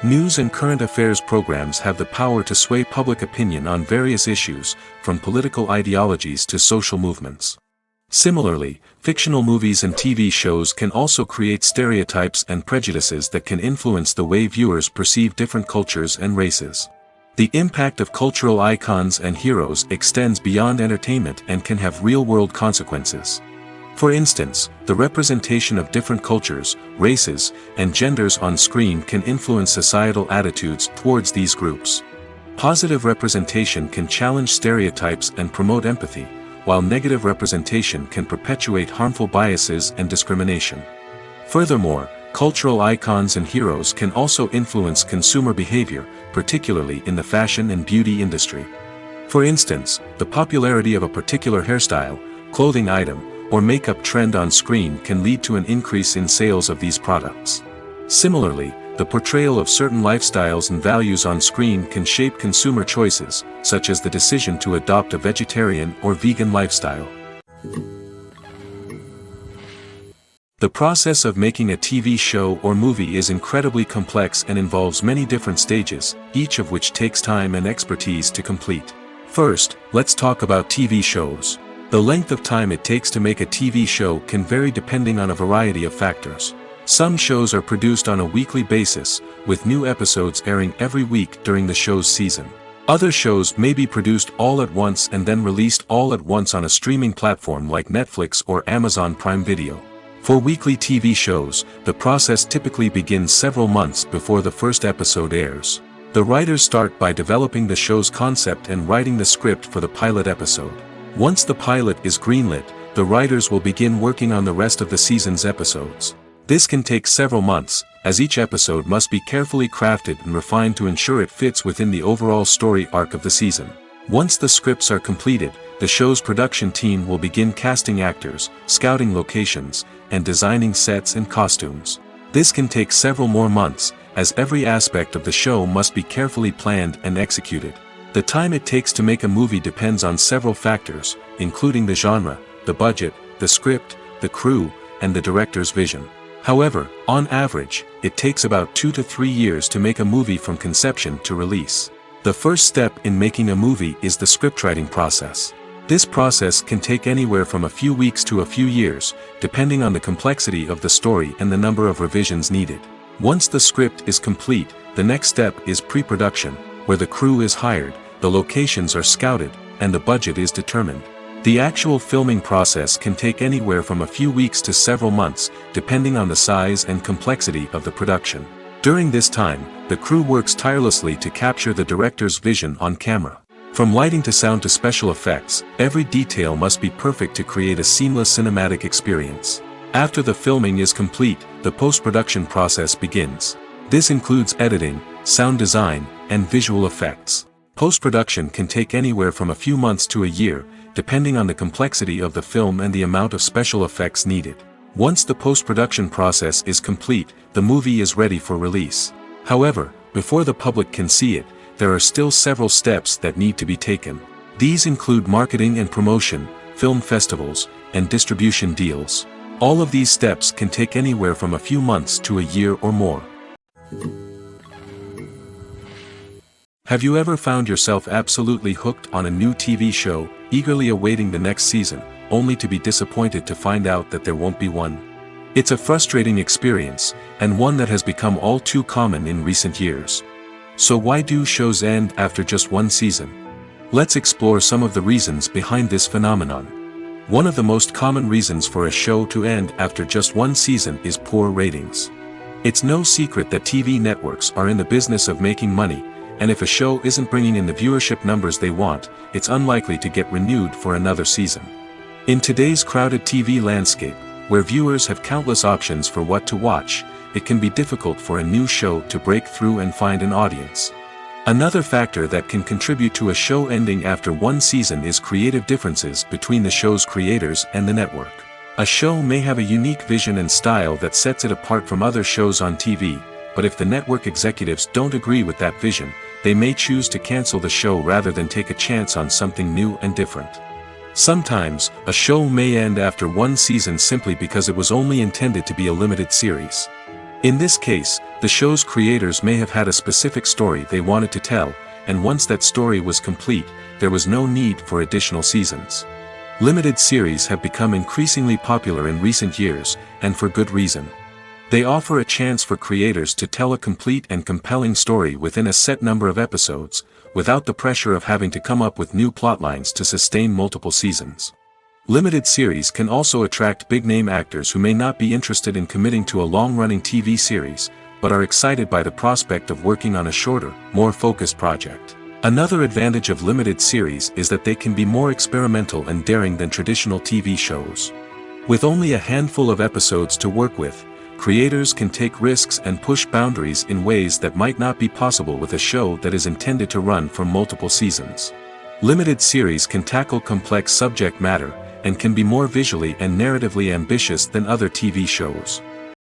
Speaker 1: News and current affairs programs have the power to sway public opinion on various issues, from political ideologies to social movements. Similarly, fictional movies and TV shows can also create stereotypes and prejudices that can influence the way viewers perceive different cultures and races. The impact of cultural icons and heroes extends beyond entertainment and can have real-world consequences. For instance, the representation of different cultures, races, and genders on screen can influence societal attitudes towards these groups. Positive representation can challenge stereotypes and promote empathy, while negative representation can perpetuate harmful biases and discrimination. Furthermore, cultural icons and heroes can also influence consumer behavior, particularly in the fashion and beauty industry. For instance, the popularity of a particular hairstyle, clothing item, or makeup trend on screen can lead to an increase in sales of these products. Similarly, the portrayal of certain lifestyles and values on screen can shape consumer choices, such as the decision to adopt a vegetarian or vegan lifestyle. The process of making a TV show or movie is incredibly complex and involves many different stages, each of which takes time and expertise to complete. First, let's talk about TV shows. The length of time it takes to make a TV show can vary depending on a variety of factors. Some shows are produced on a weekly basis, with new episodes airing every week during the show's season. Other shows may be produced all at once and then released all at once on a streaming platform like Netflix or Amazon Prime Video. For weekly TV shows, the process typically begins several months before the first episode airs. The writers start by developing the show's concept and writing the script for the pilot episode. Once the pilot is greenlit, the writers will begin working on the rest of the season's episodes. This can take several months, as each episode must be carefully crafted and refined to ensure it fits within the overall story arc of the season. Once the scripts are completed, the show's production team will begin casting actors, scouting locations, and designing sets and costumes. This can take several more months, as every aspect of the show must be carefully planned and executed. The time it takes to make a movie depends on several factors, including the genre, the budget, the script, the crew, and the director's vision. However, on average, it takes about 2 to 3 years to make a movie from conception to release. The first step in making a movie is the scriptwriting process. This process can take anywhere from a few weeks to a few years, depending on the complexity of the story and the number of revisions needed. Once the script is complete, the next step is pre-production, where the crew is hired, the locations are scouted, and the budget is determined. The actual filming process can take anywhere from a few weeks to several months, depending on the size and complexity of the production. During this time, the crew works tirelessly to capture the director's vision on camera. From lighting to sound to special effects, every detail must be perfect to create a seamless cinematic experience. After the filming is complete, the post-production process begins. This includes editing, sound design, and visual effects. Post-production can take anywhere from a few months to a year, depending on the complexity of the film and the amount of special effects needed. Once the post-production process is complete, the movie is ready for release. However, before the public can see it, there are still several steps that need to be taken. These include marketing and promotion, film festivals, and distribution deals. All of these steps can take anywhere from a few months to a year or more. Have you ever found yourself absolutely hooked on a new TV show, eagerly awaiting the next season, only to be disappointed to find out that there won't be one? It's a frustrating experience, and one that has become all too common in recent years. So why do shows end after just one season? Let's explore some of the reasons behind this phenomenon. One of the most common reasons for a show to end after just one season is poor ratings. It's no secret that TV networks are in the business of making money, and if a show isn't bringing in the viewership numbers they want, it's unlikely to get renewed for another season. In today's crowded TV landscape, where viewers have countless options for what to watch, it can be difficult for a new show to break through and find an audience. Another factor that can contribute to a show ending after one season is creative differences between the show's creators and the network. A show may have a unique vision and style that sets it apart from other shows on TV, but if the network executives don't agree with that vision, they may choose to cancel the show rather than take a chance on something new and different. Sometimes, a show may end after one season simply because it was only intended to be a limited series. In this case, the show's creators may have had a specific story they wanted to tell, and once that story was complete, there was no need for additional seasons. Limited series have become increasingly popular in recent years, and for good reason. They offer a chance for creators to tell a complete and compelling story within a set number of episodes, without the pressure of having to come up with new plotlines to sustain multiple seasons. Limited series can also attract big-name actors who may not be interested in committing to a long-running TV series, but are excited by the prospect of working on a shorter, more focused project. Another advantage of limited series is that they can be more experimental and daring than traditional TV shows. With only a handful of episodes to work with, creators can take risks and push boundaries in ways that might not be possible with a show that is intended to run for multiple seasons. Limited series can tackle complex subject matter, and can be more visually and narratively ambitious than other TV shows.